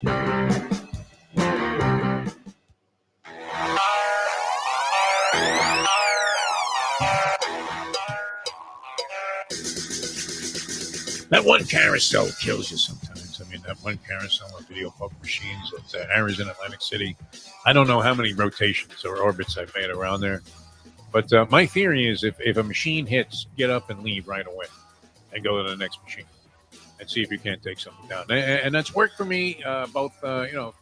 That one carousel kills you sometimes. I mean, that one carousel of video poker machines at Harry's in Atlantic City. I don't know how many rotations or orbits I've made around there. But my theory is if a machine hits, get up and leave right away and go to the next machine and see if you can't take something down. And that's worked for me both,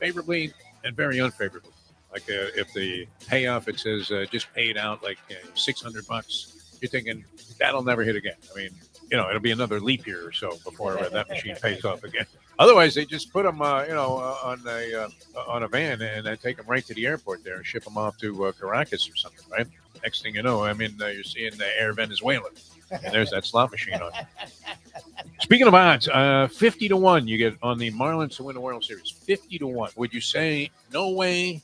favorably and very unfavorably. Like if the payoff, it says just paid out like $600, you're thinking that'll never hit again. I mean, it'll be another leap year or so before that machine pays off again. Otherwise, they just put them, on a van and then take them right to the airport there and ship them off to Caracas or something, right? Next thing you know, I mean, you're seeing Air Venezuela, and there's that slot machine on it. Speaking of odds, 50-1 you get on the Marlins to win the World Series. 50-1. Would you say no way,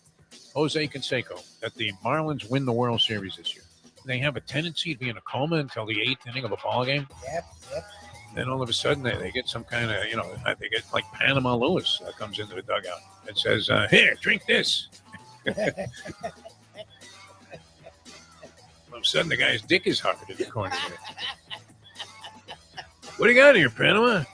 Jose Canseco, that the Marlins win the World Series this year? They have a tendency to be in a coma until the 8th inning of a ball game. Yep. Then all of a sudden they get some kind of, they get like Panama Lewis comes into the dugout and says, here, drink this. All of a sudden the guy's dick is hard in the corner. What do you got here, Panama?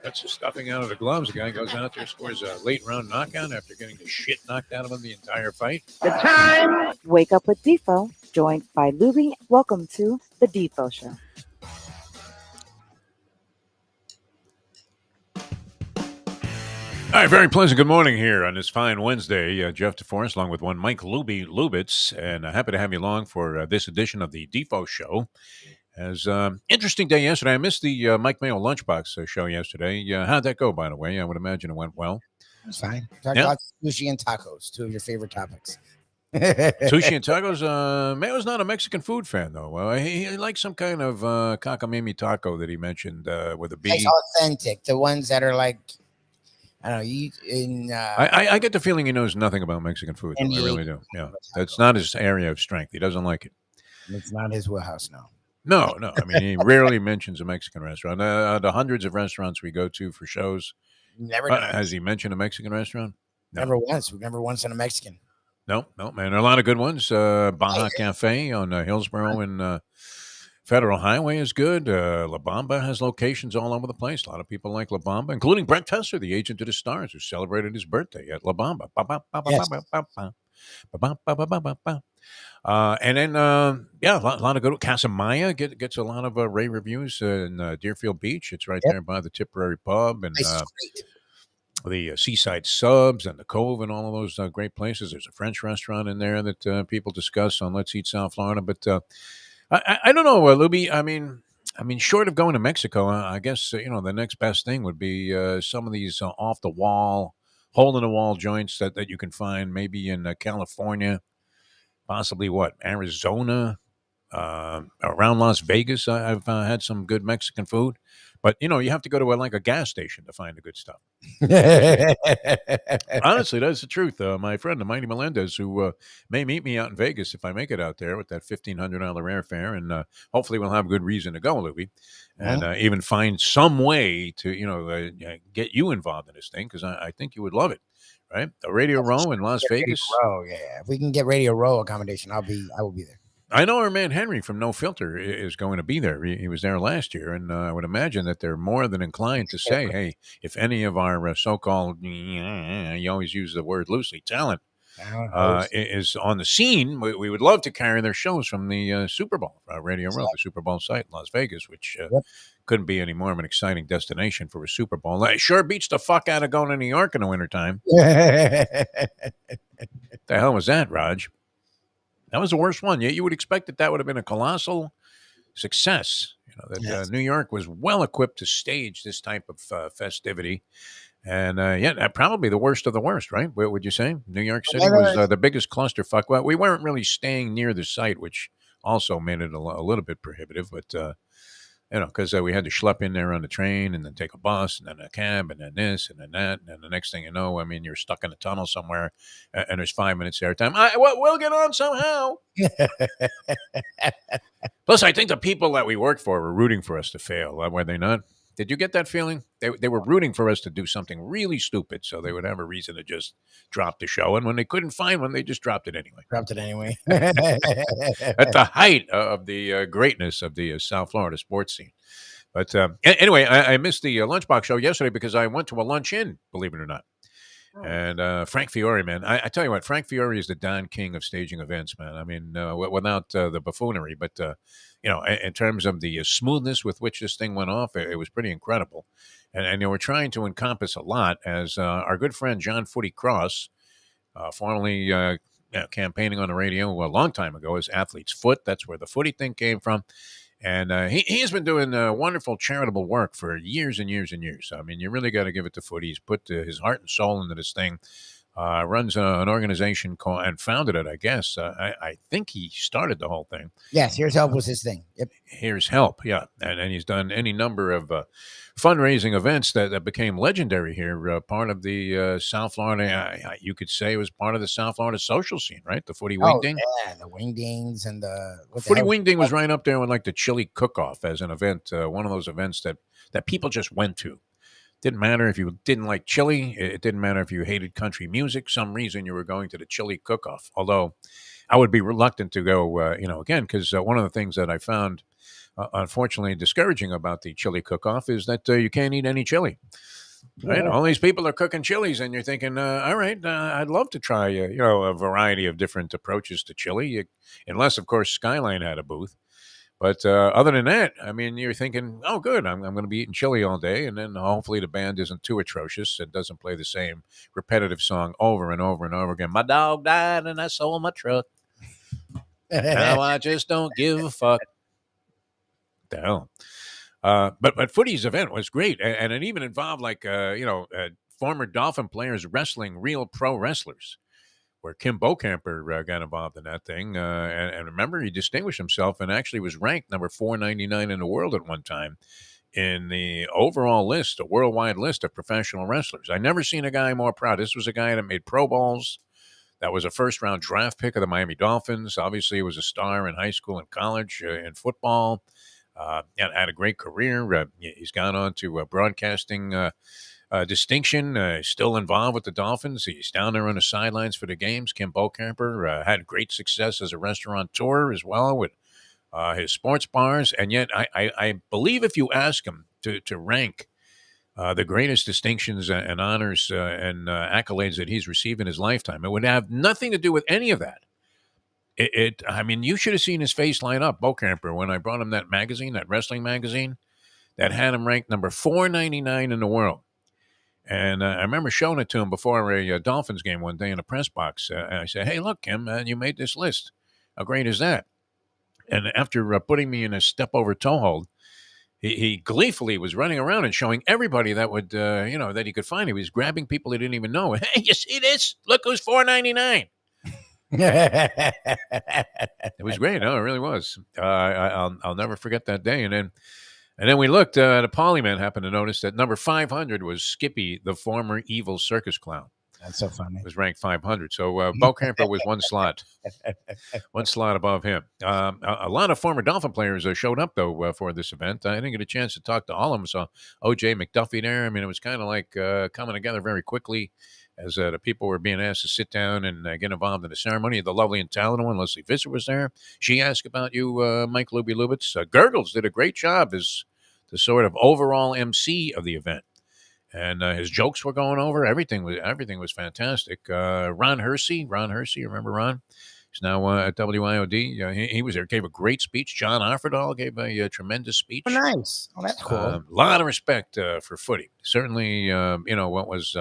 That's the stuffing out of the gloves. The guy goes out there, scores a late round knockout after getting the shit knocked out of him the entire fight. The time. Wake up with Defo, joined by Lubie. Welcome to the Defo Show. All right, very pleasant good morning here on this fine Wednesday. Jeff DeForest along with one Mike Lubitz, and happy to have you along for this edition of the Defo Show. As interesting day yesterday. I missed the Mike Mayo Lunchbox show yesterday. How'd that go, by the way? I would imagine it went well. It's fine. Talk about sushi and tacos, two of your favorite topics. Sushi and tacos. Mayo's not a Mexican food fan, though. He likes some kind of cockamamie taco that he mentioned with a bee. It's authentic. The ones that are like, I don't know. I get the feeling he knows nothing about Mexican food. I really do. Yeah, that's not his area of strength. He doesn't like it. It's not his wheelhouse, no. No. I mean, he rarely mentions a Mexican restaurant. The hundreds of restaurants we go to for shows. Never has he mentioned a Mexican restaurant? No. Never once. We've never once done a Mexican. No, man. There are a lot of good ones. Baja Cafe on Hillsborough and Federal Highway is good. La Bamba has locations all over the place. A lot of people like La Bamba, including Brent Tesser, the agent of the Stars, who celebrated his birthday at La Bamba. And then, a lot of good. Casamaya gets a lot of rave reviews in Deerfield Beach. It's right there by the Tipperary Pub and the Seaside Subs and the Cove and all of those great places. There's a French restaurant in there that people discuss on Let's Eat South Florida. But I don't know, Lubie. I mean, short of going to Mexico, I guess the next best thing would be some of these off the wall, hole in the wall joints that you can find maybe in California. Possibly Arizona, around Las Vegas. I've had some good Mexican food, but you have to go to a gas station to find the good stuff. Honestly, that's the truth. My friend, the Mighty Melendez, who may meet me out in Vegas if I make it out there with that $1,500 airfare, and hopefully we'll have good reason to go, Lubie, and even find some way to get you involved in this thing because I think you would love it. Right, a Radio Row in Las Vegas. Row, yeah. If we can get Radio Row accommodation, I will be there. I know our man Henry from No Filter is going to be there. He was there last year, and I would imagine that they're more than inclined to say, "Hey, if any of our so-called, you always use the word loosely, talent is on the scene, we would love to carry their shows from the Super Bowl, Radio Row, the Super Bowl site in Las Vegas, which." Couldn't be any more of an exciting destination for a Super Bowl. It sure beats the fuck out of going to New York in the wintertime. The hell was that, Raj? That was the worst one. You would expect that would have been a colossal success. New York was well equipped to stage this type of festivity. And probably the worst of the worst, right? What would you say? New York City was the biggest clusterfuck. Well, we weren't really staying near the site, which also made it a little bit prohibitive, but because we had to schlep in there on the train and then take a bus and then a cab and then this and then that. And then the next thing you know, you're stuck in a tunnel somewhere and there's 5 minutes airtime. We'll get on somehow. Plus, I think the people that we worked for were rooting for us to fail. Were they not? Did you get that feeling? They were rooting for us to do something really stupid, so they would have a reason to just drop the show. And when they couldn't find one, they just dropped it anyway. Dropped it anyway. At the height of the greatness of the South Florida sports scene. But anyway, I missed the Lunchbox show yesterday because I went to a lunch-in, believe it or not. And Frank Fiore, man, I tell you what, Frank Fiore is the Don King of staging events, man. I mean, without the buffoonery, but in terms of the smoothness with which this thing went off, it was pretty incredible. And we're trying to encompass a lot, as our good friend John Footy Cross, formerly campaigning on the radio a long time ago as Athlete's Foot. That's where the footy thing came from. And he has been doing wonderful charitable work for years and years and years. I mean, you really got to give it to Footy. He's put his heart and soul into this thing. Runs an organization called, and founded it, I guess. I think he started the whole thing. Yes, Here's Help was his thing. Yep. Here's Help, yeah. And he's done any number of fundraising events that became legendary here. Part of the South Florida, you could say it was part of the South Florida social scene, right? The Footy Wingding. Yeah, the Wingdings and the... Footy Wingding was right up there with like the chili cook-off as an event, one of those events that people just went to. Didn't matter if you didn't like chili. It didn't matter if you hated country music. Some reason you were going to the chili cook-off. Although I would be reluctant to go, again, because one of the things that I found, unfortunately, discouraging about the chili cook-off is that you can't eat any chili. Right? All these people are cooking chilies, and you're thinking, all right, I'd love to try, a variety of different approaches to chili, unless, of course, Skyline had a booth. But other than that, I mean, you're thinking, oh, good, I'm going to be eating chili all day. And then hopefully the band isn't too atrocious and doesn't play the same repetitive song over and over and over again. My dog died and I sold my truck. Now I just don't give a fuck. The hell. But Footy's event was great. And it even involved, former Dolphin players wrestling real pro wrestlers, where Kim Bokamper got involved in that thing. And remember, he distinguished himself and actually was ranked number 499 in the world at one time in the overall list, a worldwide list of professional wrestlers. I never seen a guy more proud. This was a guy that made Pro Bowls. That was a first-round draft pick of the Miami Dolphins. Obviously, he was a star in high school and college in football. And had a great career. He's gone on to broadcasting distinction, still involved with the Dolphins. He's down there on the sidelines for the games. Kim Bokamper had great success as a restaurateur as well with his sports bars. And yet I believe if you ask him to rank the greatest distinctions and honors and accolades that he's received in his lifetime, it would have nothing to do with any of that. I mean, you should have seen his face light up, Bokamper, when I brought him that magazine, that wrestling magazine, that had him ranked number 499 in the world. And I remember showing it to him before a Dolphins game one day in a press box. And I said, hey, look, Kim, you made this list. How great is that? And after putting me in a step-over toehold, he gleefully was running around and showing everybody that would, that he could find. He was grabbing people he didn't even know. Hey, you see this? Look who's 499. It was great. No, it really was. I'll never forget that day. And then we looked, the Polyman happened to notice that number 500 was Skippy, the former evil circus clown. That's so funny. It was ranked 500. So Bokamper was one slot above him. A lot of former Dolphin players showed up, though, for this event. I didn't get a chance to talk to all of them. Saw O.J. McDuffie there. I mean, it was kind of like coming together very quickly as the people were being asked to sit down and get involved in the ceremony. The lovely and talented one, Leslie Visser, was there. She asked about you, Mike Lubie Lubitz. Gurgles did a great job as the sort of overall MC of the event. And his jokes were going over. Everything was fantastic. Ron Hersey, remember Ron? He's now at WIOD. He was there, gave a great speech. John Offerdahl gave a tremendous speech. Oh, nice. Oh, that's cool. A lot of respect for Footy. Certainly, what was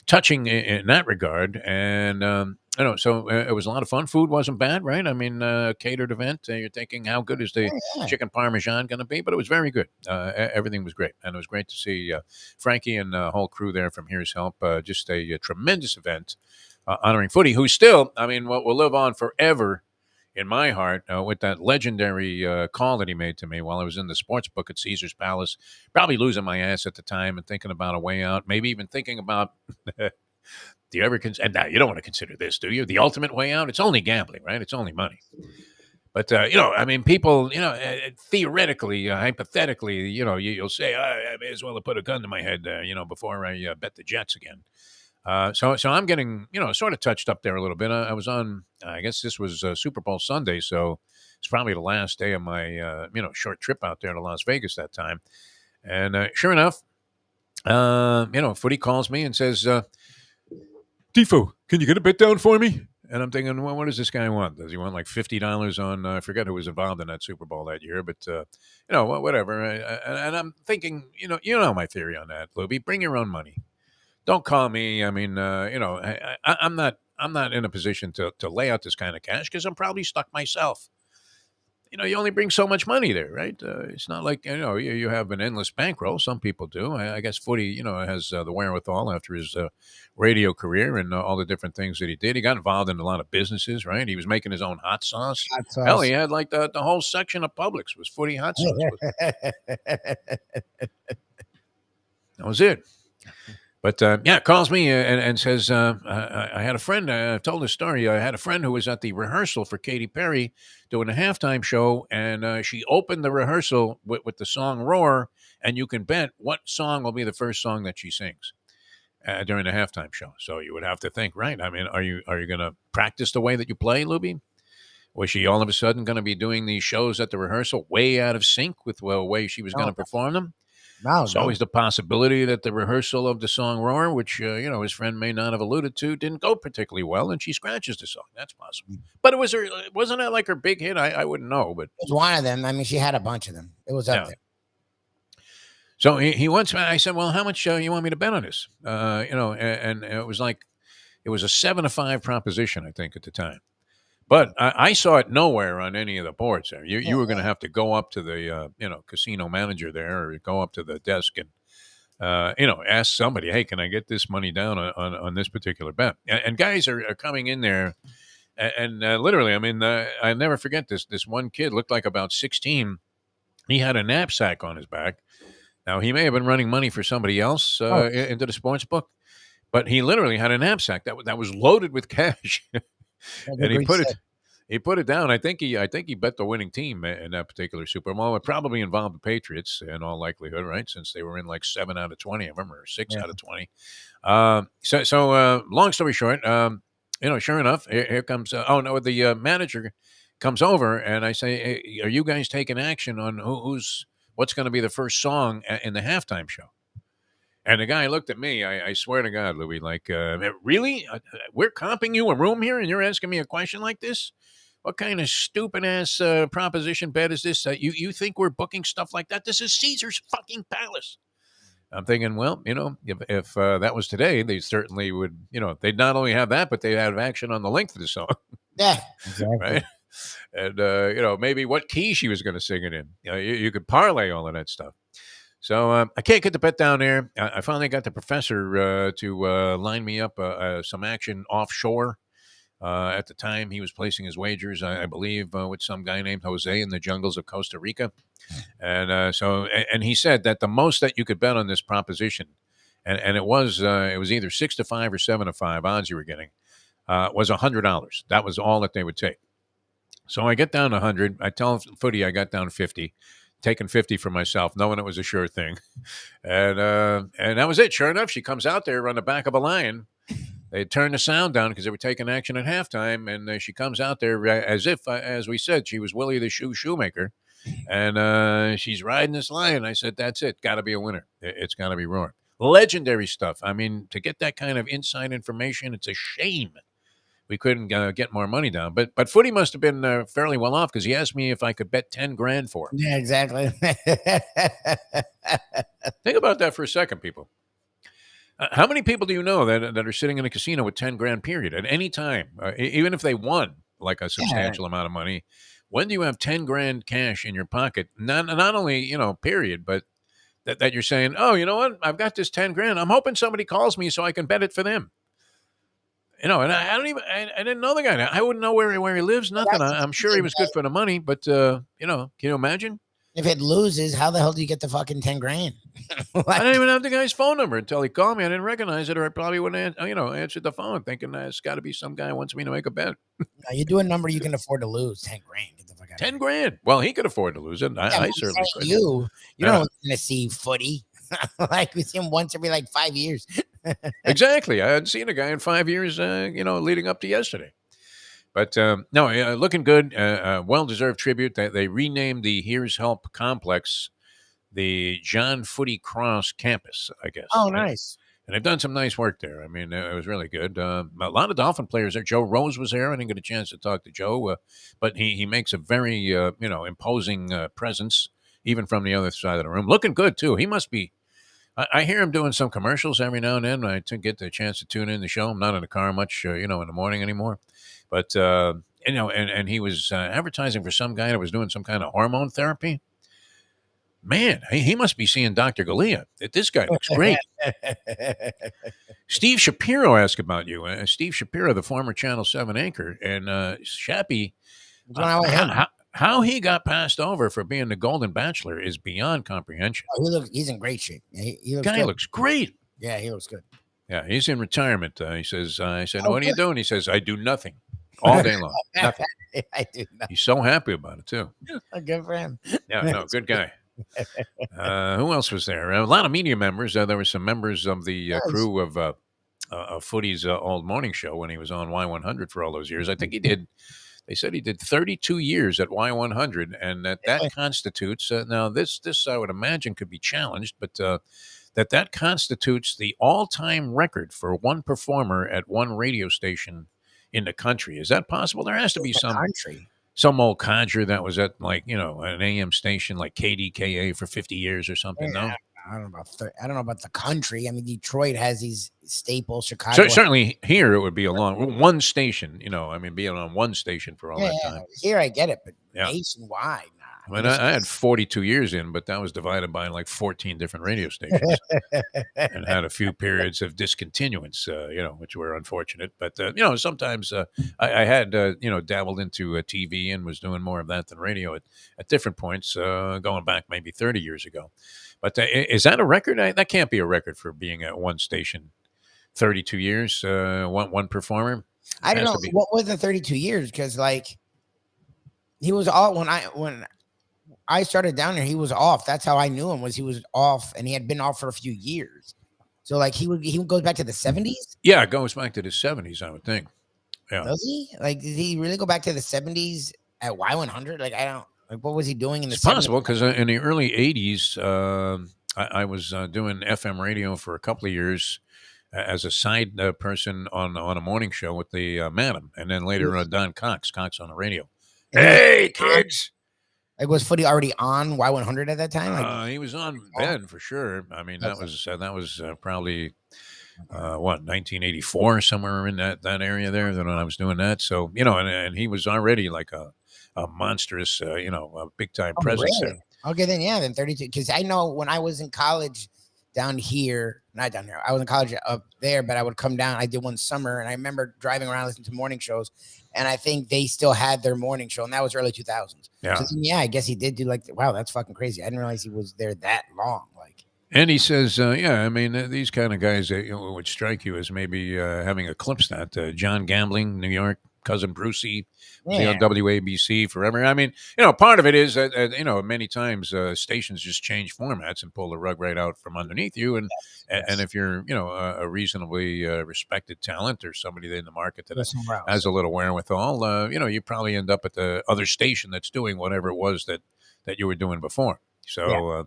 touching in that regard. And, so it was a lot of fun. Food wasn't bad, right? I mean, catered event. You're thinking, how good is the chicken parmesan going to be? But it was very good. Everything was great. And it was great to see Frankie and the whole crew there from Here's Help. Just a tremendous event honoring Footy, who still, will live on forever in my heart with that legendary call that he made to me while I was in the sports book at Caesar's Palace, probably losing my ass at the time and thinking about a way out, maybe even thinking about... Do you ever consider? Now, you don't want to consider this, do you? The ultimate way out? It's only gambling, right? It's only money. But, I mean, people, theoretically, hypothetically, you'll say, I may as well have put a gun to my head, before I bet the Jets again. So I'm getting, sort of touched up there a little bit. I was on, I guess this was Super Bowl Sunday, so it's probably the last day of my, short trip out there to Las Vegas that time. And sure enough, Footy calls me and says, Defo, can you get a bet down for me? And I'm thinking, well, what does this guy want? Does he want like $50 on, I forget who was involved in that Super Bowl that year, but, whatever. And I'm thinking, my theory on that, Lubie, bring your own money. Don't call me. I mean, I'm not in a position to lay out this kind of cash because I'm probably stuck myself. You only bring so much money there, right? It's not like, you have an endless bankroll. Some people do. I guess Footy, has the wherewithal after his radio career and all the different things that he did. He got involved in a lot of businesses, right? He was making his own hot sauce. Hell, he had like the whole section of Publix was Footy hot sauce. That was it. But, calls me and says, I had a friend, I told the story, I had a friend who was at the rehearsal for Katy Perry doing a halftime show, and she opened the rehearsal with the song Roar, and you can bet what song will be the first song that she sings during the halftime show. So you would have to think, right, I mean, are you going to practice the way that you play, Lubie? Was she all of a sudden going to be doing these shows at the rehearsal way out of sync with the way she was going to perform them? There's always the possibility that the rehearsal of the song Roar, which, his friend may not have alluded to, didn't go particularly well, and she scratches the song. That's possible. But wasn't that like her big hit? I wouldn't know. But it was one of them. I mean, she had a bunch of them. It was up there. So he wants, I said, well, how much you want me to bet on this? And it was like, it was a 7-5 proposition, I think, at the time. But I saw it nowhere on any of the boards there. You were going to have to go up to the casino manager there, or go up to the desk and ask somebody, hey, can I get this money down on this particular bet? And guys are coming in there, and literally, I mean, I never forget this. This one kid looked like about 16. He had a knapsack on his back. Now he may have been running money for somebody else into the sports book, but he literally had a knapsack that was loaded with cash. And he put it down. I think he bet the winning team in that particular Super Bowl. It probably involved the Patriots in all likelihood, right? Since they were in like 7 out of 20, I remember, or 6 out of 20. So long story short, sure enough, here comes. The manager comes over, and I say, hey, "Are you guys taking action on what's going to be the first song in the halftime show?" And the guy looked at me, I swear to God, Louis, like, really? We're comping you a room here and you're asking me a question like this? What kind of stupid-ass proposition bet is this? You think we're booking stuff like that? This is Caesar's fucking palace. I'm thinking, well, if that was today, they certainly would, they'd not only have that, but they'd have action on the length of the song. Yeah, exactly. Right? And, maybe what key she was going to sing it in. You could parlay all of that stuff. So I can't get the bet down there. I finally got the professor to line me up some action offshore. At the time, he was placing his wagers, I believe, with some guy named Jose in the jungles of Costa Rica. And he said that the most that you could bet on this proposition, and it was either 6-5 or 7-5 odds you were getting, was $100. That was all that they would take. So I get down 100. I tell Footy I got down 50. Taking 50 for myself, knowing it was a sure thing. And that was it. Sure enough, she comes out there on the back of a lion. They turned the sound down because they were taking action at halftime. And she comes out there as if, as we said, she was Willie the Shoemaker. And she's riding this lion. I said, that's it. Got to be a winner. It's got to be Roar. Legendary stuff. I mean, to get that kind of inside information, it's a shame we couldn't get more money down. But Footy must have been fairly well off because he asked me if I could bet 10 grand for him. Yeah, exactly. Think about that for a second, people. How many people do you know that are sitting in a casino with 10 grand period at any time, even if they won like a substantial amount of money? When do you have 10 grand cash in your pocket? Not only, period, but that you're saying, oh, you know what? I've got this 10 grand. I'm hoping somebody calls me so I can bet it for them. And I didn't know the guy. I wouldn't know where he lives. Nothing. I'm sure he was good for the money, but can you imagine? If it loses, how the hell do you get the fucking 10 grand? I didn't even have the guy's phone number until he called me. I didn't recognize it, or I probably wouldn't, answered the phone thinking it's got to be some guy who wants me to make a bet. You do a number you can afford to lose, 10 grand. Get the fuck guy. 10 grand. Well, he could afford to lose it. I certainly could. You don't want to see footy. Like we see him once every like 5 years. Exactly. I hadn't seen a guy in 5 years, leading up to yesterday. But no, looking good. Well-deserved tribute. They renamed the Here's Help complex the John Footy Cross campus, I guess. Oh, nice. And they've done some nice work there. I mean, it was really good. A lot of Dolphin players there. Joe Rose was there. I didn't get a chance to talk to Joe, but he makes a very, imposing presence, even from the other side of the room. Looking good, too. He must be. I hear him doing some commercials every now and then. I get the chance to tune in the show. I'm not in the car much, in the morning anymore. But, and he was advertising for some guy that was doing some kind of hormone therapy. Man, he must be seeing Dr. Galea. This guy looks great. Steve Shapiro asked about you. Steve Shapiro, the former Channel 7 anchor. And Shappy, how he got passed over for being the Golden Bachelor is beyond comprehension. Oh, he's in great shape. He looks guy good. Looks great. Yeah, he looks good. Yeah, he's in retirement. He says, I said, what are you doing? He says, I do nothing all day long. Nothing. I do nothing. He's so happy about it, too. Oh, good for him. Yeah, no, good guy. Who else was there? A lot of media members. There were some members of the crew of Footy's old morning show when he was on Y100 for all those years. I think he did. They said he did 32 years at Y100, and that constitutes. Now, this I would imagine could be challenged, but that constitutes the all-time record for one performer at one radio station in the country. Is that possible? There has to be some old codger that was at an AM station like KDKA for 50 years or something. Yeah, no, I don't know about the country. I mean, Detroit has these staples. Chicago, certainly here it would be one station. Being on one station for all that time. Here I get it, but nationwide. I mean, I had 42 years in, but that was divided by like 14 different radio stations, and had a few periods of discontinuance, which were unfortunate. But sometimes I had dabbled into TV and was doing more of that than radio at different points, going back maybe 30 years ago. But is that a record? That can't be a record for being at one station 32 years. One performer. I don't know what was the 32 years, because he was all when I started down there, he was off. That's how I knew him, was he was off, and he had been off for a few years. So he goes back to the 70s? Yeah, it goes back to the 70s, I would think. Yeah. Does he? Did he really go back to the 70s at Y100? What was he doing in the 70s? It's possible, because in the early 80s, I was doing FM radio for a couple of years as a side person on a morning show with the Madam, and then later Don Cox on the radio. Hey, kids! Was Footy already on Y100 at that time? He was on Ben for sure. I mean, that was probably 1984, somewhere in that area there. When I was doing that, so and he was already like a monstrous, a big time presence really? There. Okay, then 32. Because I know when I was in college down here, not down here, I was in college up there, but I would come down. I did one summer, and I remember driving around listening to morning shows. And I think they still had their morning show, and that was early 2000s. Yeah. So I guess he did do wow, that's fucking crazy. I didn't realize he was there that long. And he says, these kind of guys would strike you as maybe having eclipsed that. John Gambling, New York, Cousin Brucey, on WABC forever. I mean, part of it is that, many times stations just change formats and pull the rug right out from underneath you. And and if you're, a reasonably respected talent or somebody in the market that has a little wherewithal, you probably end up at the other station that's doing whatever it was that you were doing before. So,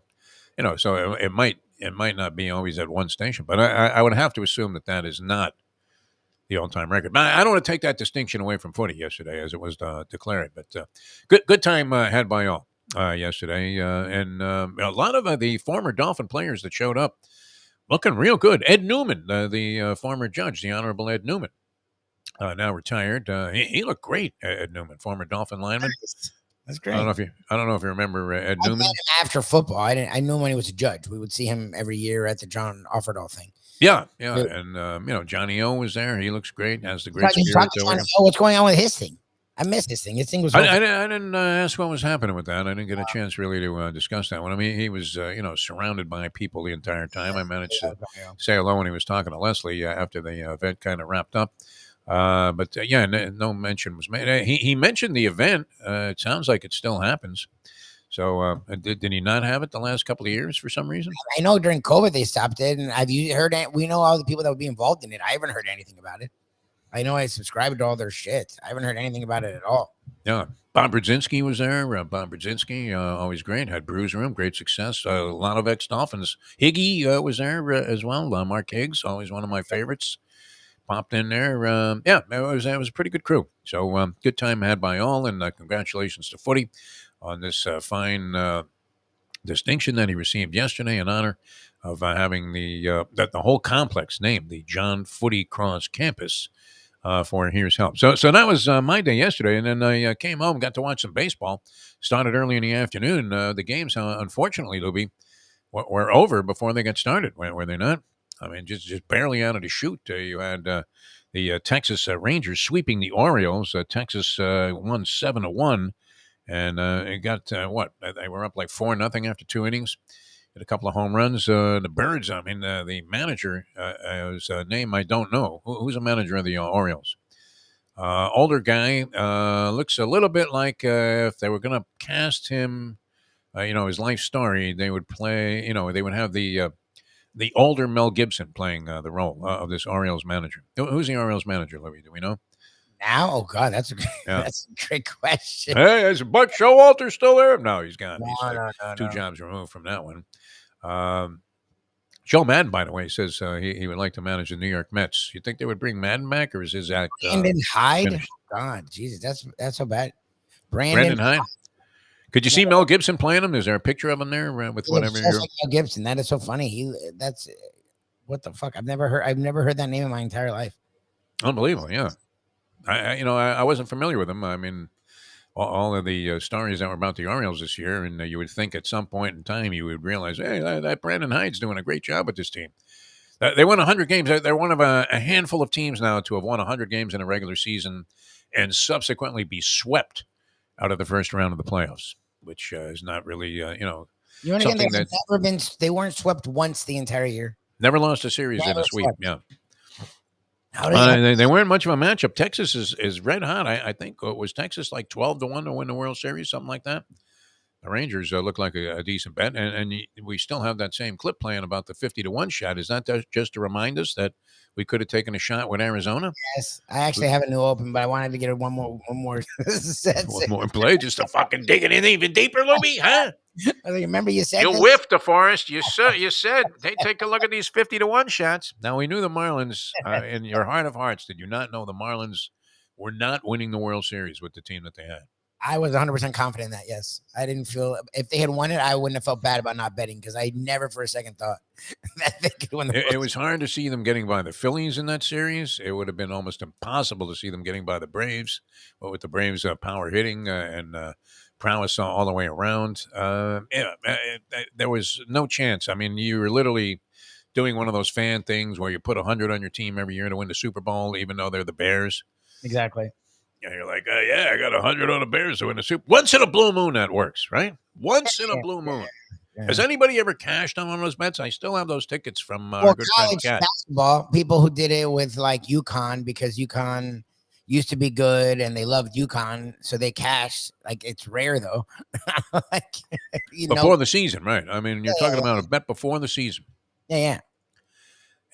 so it might not be always at one station, but I would have to assume that is not the all-time record. But I don't want to take that distinction away from footy yesterday, as it was declared. But good time had by all yesterday, and a lot of the former Dolphin players that showed up looking real good. Ed Newman, the former judge, the Honorable Ed Newman, now retired. He looked great. Ed Newman, former Dolphin lineman. That's great. I don't know if you remember Ed Newman. Met him after football. I knew him when he was a judge. We would see him every year at the John Offerdahl thing. Yeah, and Johnny O was there. He looks great. Has the great spirit. What's going on with his thing? I missed his thing. His thing was. I didn't ask what was happening with that. I didn't get a chance really to discuss that one. I mean, he was surrounded by people the entire time. I managed to say hello when he was talking to Leslie after the event kind of wrapped up. But yeah, no mention was made. He mentioned the event. It sounds like it still happens. So did he not have it the last couple of years for some reason? I know during COVID they stopped it, and have you heard? We know all the people that would be involved in it. I haven't heard anything about it. I know I subscribed to all their shit. I haven't heard anything about it at all. Yeah, Bob Brzezinski was there. Bob Brzezinski, always great. Had Brews Room, great success. A lot of ex-Dolphins. Higgy was there as well. Mark Higgs, always one of my favorites. Popped in there. Yeah, it was a pretty good crew. So good time had by all, and congratulations to Footy on this fine distinction that he received yesterday in honor of having the whole complex named the John Footy Cross Campus for Here's Help. So that was my day yesterday, and then I came home, got to watch some baseball. Started early in the afternoon. The games, unfortunately, Lubie, were over before they got started. Were they not? I mean, just barely out of the chute. You had the Texas Rangers sweeping the Orioles. Texas won 7-1, and it got what? They were up like 4-0 after 2 innings. Hit a couple of home runs. The Birds. I mean, the manager, whose name I don't know. Who's the manager of the Orioles? Older guy. Looks a little bit like if they were going to cast him, his life story, they would play. They would have the older Mel Gibson playing the role of this Orioles manager. Who's the Orioles manager, Louis? Do we know? Now, oh god, that's Yeah. that's a great question. Hey, is Buck Showalter still there? No, he's gone. No, He's like no, two no. jobs removed from that one. Joe Madden, by the way, says he would like to manage the New York Mets. You think they would bring Madden back, or is his act Brandon Hyde. finished? God, Jesus, that's so bad. Brandon Hyde. Could you see Mel Gibson playing him? Is there a picture of him there with whatever? Just like Mel Gibson. That is so funny. That's what the fuck. I've never heard that name in my entire life. Unbelievable, yeah. I wasn't familiar with him. I mean, all of the stories that were about the Orioles this year, and you would think at some point in time you would realize, hey, that Brandon Hyde's doing a great job with this team. They won 100 games. They're one of a handful of teams now to have won 100 games in a regular season and subsequently be swept out of the first round of the playoffs, which is not really, You want to something get that they weren't swept once the entire year. never lost a series in a sweep. Swept. Yeah. How did They weren't much of a matchup. Texas is red hot. I think was Texas like 12-1 to win the World Series, something like that. The Rangers look like a decent bet, and we still have that same clip playing about the 50-1 shot. Is that just to remind us that we could have taken a shot with Arizona? Yes, I actually have a new open, but I wanted to get it one more One more play, just to fucking dig it in even deeper, Lubie, huh? Remember you said You this? whiffed, DeForest. You said, hey, take a look at these 50-1 shots. Now, we knew the Marlins, in your heart of hearts, did you not know the Marlins were not winning the World Series with the team that they had? I was 100% confident in that. Yes, I didn't feel if they had won it, I wouldn't have felt bad about not betting because I never for a second thought that they could win the It was hard to see them getting by the Phillies in that series. It would have been almost impossible to see them getting by the Braves, but with the Braves' power hitting and prowess all the way around, there was no chance. I mean, you were literally doing one of those fan things where you put 100 on your team every year to win the Super Bowl, even though they're the Bears. Exactly. And you're like, yeah, I got 100 on the Bears to win the Super. Once in a blue moon, that works, right? Once in a blue moon. Yeah. Has anybody ever cashed on one of those bets? I still have those tickets from our Well, good friend college Kat. basketball, people who did it with like UConn because UConn used to be good and they loved UConn, so they cashed. Like it's rare though. Like, Before the season, right? I mean, you're talking about a bet before the season. Yeah.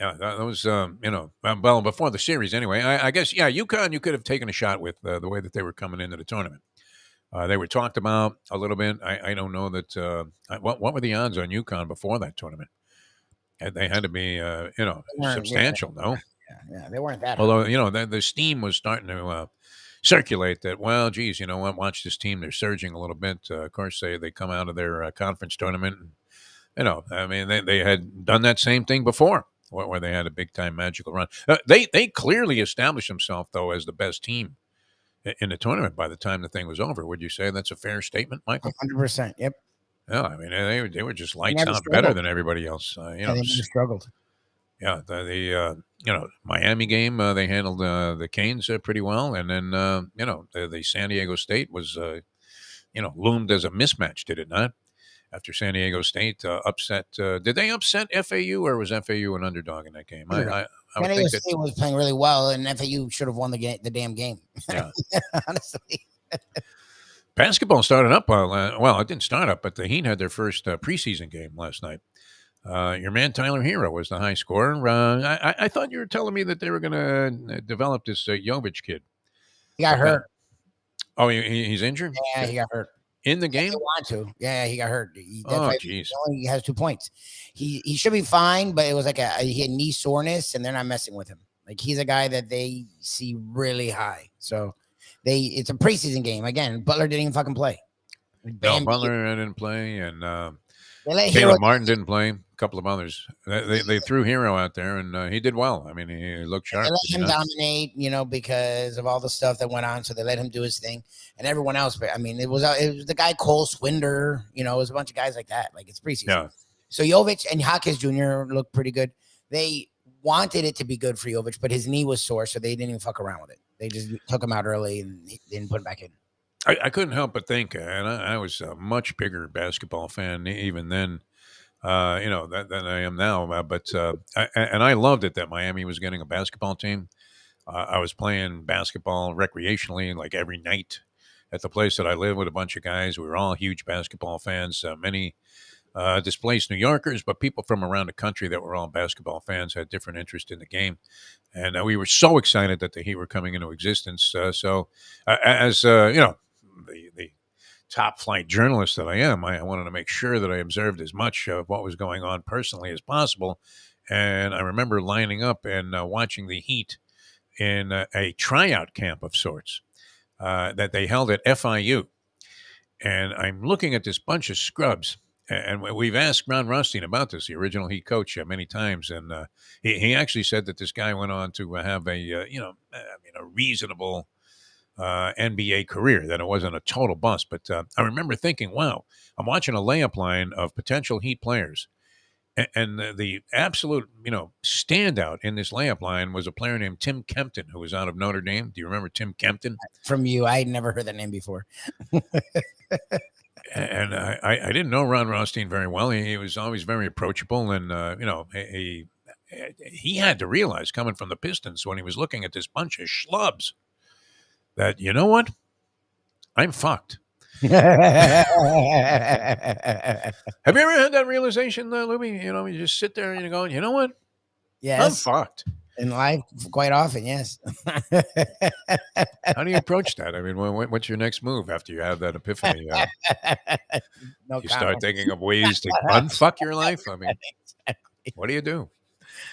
Yeah, that was, well, before the series anyway. I guess, yeah, UConn, you could have taken a shot with the way that they were coming into the tournament. They were talked about a little bit. I don't know that. What were the odds on UConn before that tournament? They had to be, substantial, no? Yeah, they weren't that. Although, the steam was starting to circulate that, well, geez, you know what? Watch this team. They're surging a little bit. Of course, they come out of their conference tournament. And, I mean, they had done that same thing before where they had a big-time magical run. They clearly established themselves, though, as the best team in the tournament by the time the thing was over. Would you say that's a fair statement, Michael? 100%. Yep. Yeah, I mean, they were just lights out better than everybody else. They never struggled. Yeah, the Miami game, they handled the Canes pretty well. And then, the San Diego State was, loomed as a mismatch, did it not? After San Diego State upset, did they upset FAU or was FAU an underdog in that game? I I San would Diego think that. State was playing really well, and FAU should have won the damn game. Yeah. Honestly. Basketball started up. Well, it didn't start up, but the Heat had their first preseason game last night. Your man Tyler Hero was the high scorer. I thought you were telling me that they were going to develop this Jovic kid. He got hurt. Oh, he's injured? Yeah, he got hurt. In the They game? want to. Yeah, he got hurt. Oh, jeez. He only has 2 points. He should be fine, but it was like he had knee soreness, and they're not messing with him. Like he's a guy that they see really high. So it's a preseason game. Again, Butler didn't even fucking play. No, Butler didn't play, and Caleb Caleb Martin didn't play. A couple of others. They threw Hero out there, and he did well. I mean, he looked sharp. They let him dominate, because of all the stuff that went on. So they let him do his thing, and everyone else. I mean, it was the guy Cole Swinder. It was a bunch of guys like that. Like it's preseason. Yeah. So Jovic and Hawkins Jr. looked pretty good. They wanted it to be good for Jovic, but his knee was sore, so they didn't even fuck around with it. They just took him out early and didn't put him back in. I couldn't help but think, and I was a much bigger basketball fan even then, than I am now. And I loved it that Miami was getting a basketball team. I was playing basketball recreationally, like every night at the place that I live with a bunch of guys. We were all huge basketball fans. Many displaced New Yorkers, but people from around the country that were all basketball fans had different interest in the game. And we were so excited that the Heat were coming into existence. The top flight journalist that I am, I wanted to make sure that I observed as much of what was going on personally as possible. And I remember lining up and watching the Heat in a tryout camp of sorts that they held at FIU. And I'm looking at this bunch of scrubs. And we've asked Ron Rothstein about this, the original Heat coach, many times. And he actually said that this guy went on to have a reasonable NBA career, that it wasn't a total bust. But I remember thinking, wow, I'm watching a layup line of potential Heat players. And the absolute, standout in this layup line was a player named Tim Kempton, who was out of Notre Dame. Do you remember Tim Kempton? From you, I had never heard that name before. And I didn't know Ron Rothstein very well. He was always very approachable, and he had to realize, coming from the Pistons, when he was looking at this bunch of schlubs, that, you know what? I'm fucked. Have you ever had that realization, Lubie? You just sit there and you're going, you know what? Yes. I'm fucked. In life, quite often, yes. How do you approach that? I mean, what's your next move after you have that epiphany? You start thinking of ways to unfuck your life? I mean, what do you do?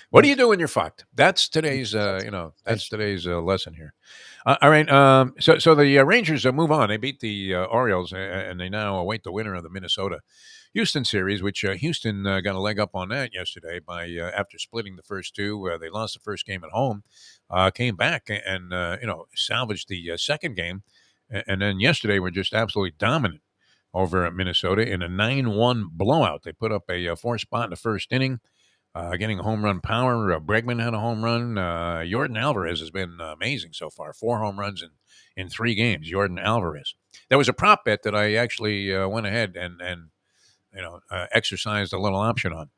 What do you do when you're fucked? That's today's, today's lesson here. All right. So the Rangers move on. They beat the Orioles, and they now await the winner of the Minnesota-Houston series, which Houston got a leg up on that yesterday by after splitting the first two. They lost the first game at home, came back and salvaged the second game, and then yesterday were just absolutely dominant over Minnesota in a 9-1 blowout. They put up a 4-spot in the first inning. Getting a home run power. Bregman had a home run. Jordan Alvarez has been amazing so far. 4 home runs in 3 games. Jordan Alvarez. There was a prop bet that I actually went ahead and exercised a little option on.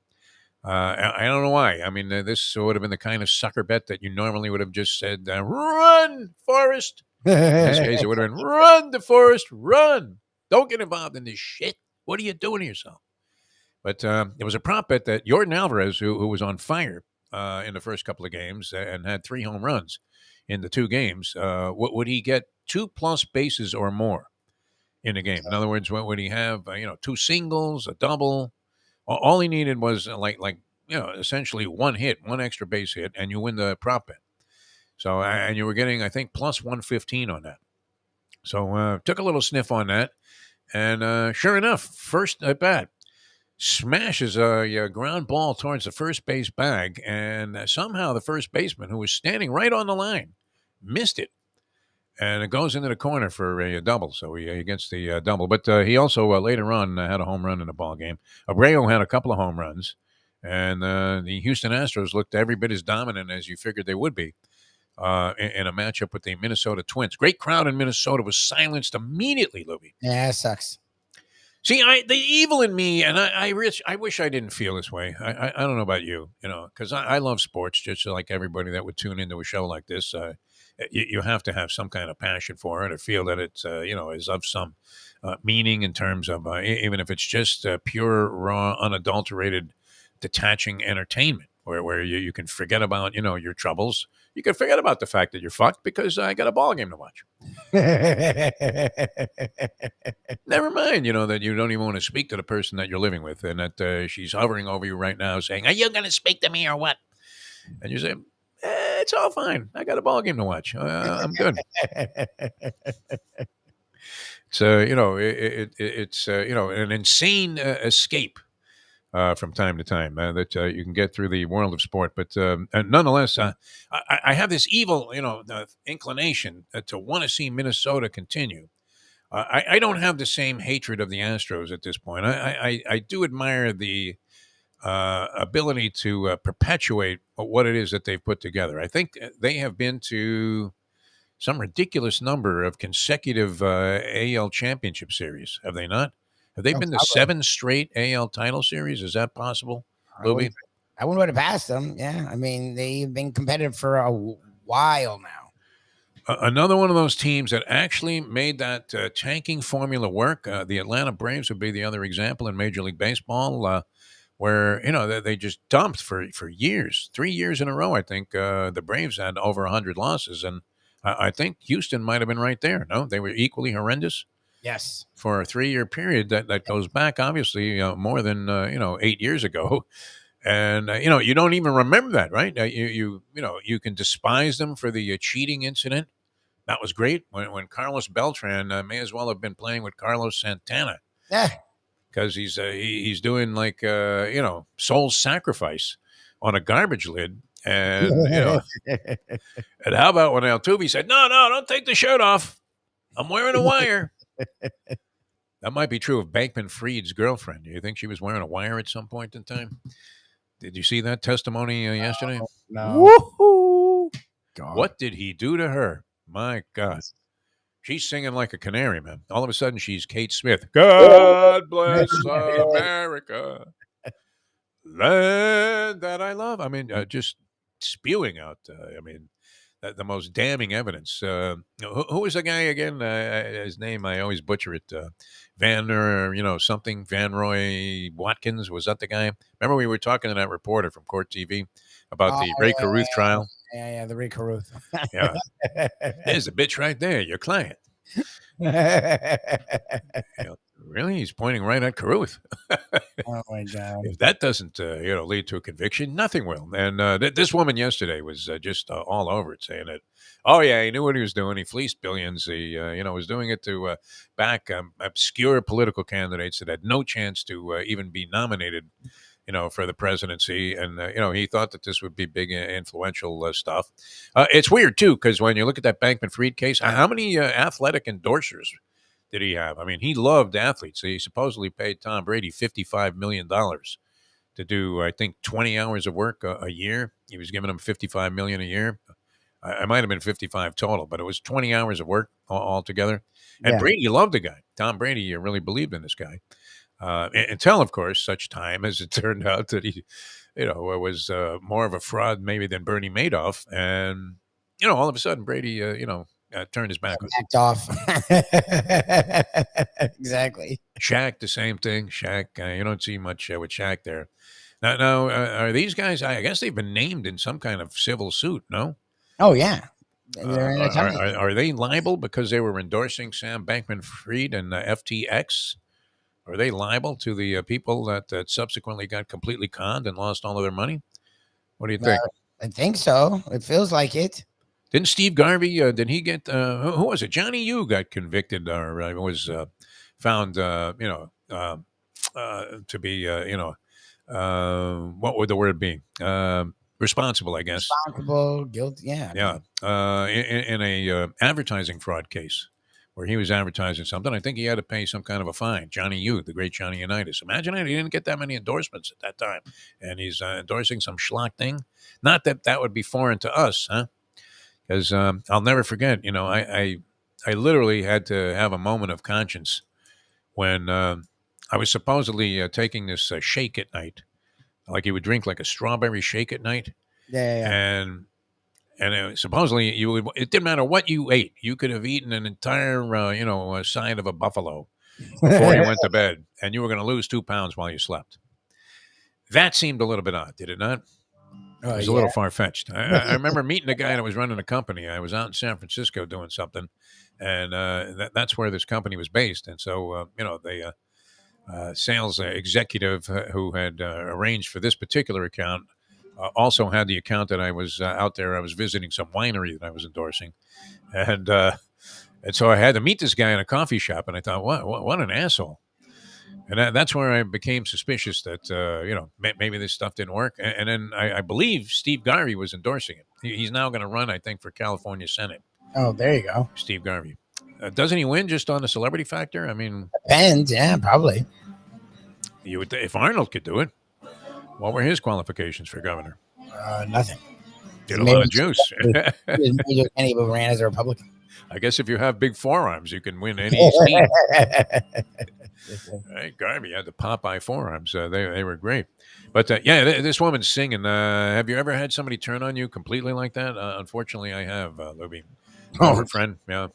I don't know why. I mean, this would have been the kind of sucker bet that you normally would have just said, run, Forrest. In this case, it would have been, run, DeForest, run. Don't get involved in this shit. What are you doing to yourself? But it was a prop bet that Jordan Alvarez, who was on fire in the first couple of games and had 3 home runs in the 2 games, would he get 2+ bases or more in a game? In other words, what would he have? 2 singles, a double. All he needed was essentially 1 hit, 1 extra base hit, and you win the prop bet. So and you were getting, I think, plus 115 on that. So took a little sniff on that, and sure enough, first at bat. Smashes a ground ball towards the first base bag, and somehow the first baseman, who was standing right on the line, missed it. And it goes into the corner for a double, so he gets the double. But he also later on had a home run in the ball game. Abreu had a couple of home runs, and the Houston Astros looked every bit as dominant as you figured they would be in a matchup with the Minnesota Twins. Great crowd in Minnesota was silenced immediately, Lubie. Yeah, it sucks. See, the evil in me, and I wish I didn't feel this way. I don't know about you, because I love sports just like everybody that would tune into a show like this. You have to have some kind of passion for it or feel that it, is of some meaning in terms of even if it's just pure, raw, unadulterated, detaching entertainment, where you can forget about your troubles. You can forget about the fact that you're fucked because I got a ball game to watch. Never mind, that you don't even want to speak to the person that you're living with and that she's hovering over you right now saying, "Are you going to speak to me or what?" And you say, "It's all fine. I got a ball game to watch. I'm good." So, it's, an insane escape from time to time that you can get through the world of sport. But and nonetheless, I have this evil, inclination to want to see Minnesota continue. I don't have the same hatred of the Astros at this point. I do admire the ability to perpetuate what it is that they've put together. I think they have been to some ridiculous number of consecutive AL championship series. Have they not? Have they No, been to probably. 7 straight AL title series? Is that possible, I Lubie? wouldn't, I wouldn't put it past them. Yeah. I mean, they've been competitive for a while now. Another one of those teams that actually made that tanking formula work. The Atlanta Braves would be the other example in Major League Baseball, where they just dumped for years, 3 years in a row. I think the Braves had over 100 losses, and I think Houston might have been right there. No, they were equally horrendous Yes. for a 3 year period that goes back obviously more than 8 years ago. And you don't even remember that, right? You can despise them for the cheating incident. That was great when Carlos Beltran may as well have been playing with Carlos Santana Yeah. because he's doing like soul sacrifice on a garbage lid, and and how about when Altuve said, "No, don't take the shirt off. I'm wearing a wire." That might be true of Bankman Fried's girlfriend. Do you think she was wearing a wire at some point in time? Did you see that testimony yesterday? No. Woohoo! God. What did he do to her? My God. She's singing like a canary, man. All of a sudden, she's Kate Smith. God bless America, land that I love. I mean, just spewing out. The most damning evidence. Who was the guy again? His name, I always butcher it. Something. Van Roy Watkins. Was that the guy? Remember we were talking to that reporter from Court TV about Oh, the Ray Caruth trial? yeah, the Ray Caruth. Yeah. There's a bitch right there, your client. Really? He's pointing right at Caruth. Oh my God. If that doesn't, lead to a conviction, nothing will. And this woman yesterday was just all over it, saying that, oh yeah, he knew what he was doing. He fleeced billions. He, was doing it to back obscure political candidates that had no chance to even be nominated, for the presidency. And he thought that this would be big, influential stuff. It's weird too, because when you look at that Bankman Fried case, how many athletic endorsers did he have? I mean, he loved athletes. He supposedly paid Tom Brady $55 million to do, I think, 20 hours of work a year. He was giving him $55 million a year. I might have been 55 total, but it was 20 hours of work altogether. And Yeah. Brady loved the guy. Tom Brady really believed in this guy. Until, of course, such time as it turned out that he, was more of a fraud maybe than Bernie Madoff. And, all of a sudden, Brady, turned his back on him. Backed off. Exactly. Shaq, the same thing. Shaq, you don't see much with Shaq there. Now, are these guys? I guess they've been named in some kind of civil suit. No, Oh yeah. They're in a ton of- are they liable because they were endorsing Sam Bankman-Fried and FTX? Are they liable to the people that subsequently got completely conned and lost all of their money? What do you think? I think so. It feels like it. Didn't Steve Garvey? Did he get? Who was it? Johnny Yu got convicted or was found? To be what would the word be? Responsible, I guess. Responsible, guilty. Yeah. Yeah. In a advertising fraud case where he was advertising something, I think he had to pay some kind of a fine. Johnny Yu, the great Johnny Unitas. Imagine it. He didn't get that many endorsements at that time, and he's endorsing some schlock thing. Not that that would be foreign to us, huh? Because I'll never forget. I literally had to have a moment of conscience when I was supposedly taking this shake at night. Like you would drink like a strawberry shake at night. Yeah. And supposedly you would. It didn't matter what you ate. You could have eaten an entire, side of a buffalo before you went to bed, and you were going to lose 2 pounds while you slept. That seemed a little bit odd, did it not? It was a little far fetched. I remember meeting a guy that was running a company. I was out in San Francisco doing something, and that's where this company was based. And so, the sales executive who had arranged for this particular account also had the account that I was out there. I was visiting some winery that I was endorsing, and so I had to meet this guy in a coffee shop. And I thought, what an asshole! And that's where I became suspicious that maybe this stuff didn't work. And then I believe Steve Garvey was endorsing it. He's now going to run, I think, for California Senate. Oh, there you go. Steve Garvey. Doesn't he win just on the celebrity factor? I mean, depends. Yeah, probably. You would, if Arnold could do it. What were his qualifications for governor? Nothing. Did a lot of juice. Any but ran as a Republican. I guess if you have big forearms, you can win any seat. Right, Garvey had the Popeye forearms. They were great. But this woman's singing. Have you ever had somebody turn on you completely like that? Unfortunately, I have, Lubie. Her friend, yeah.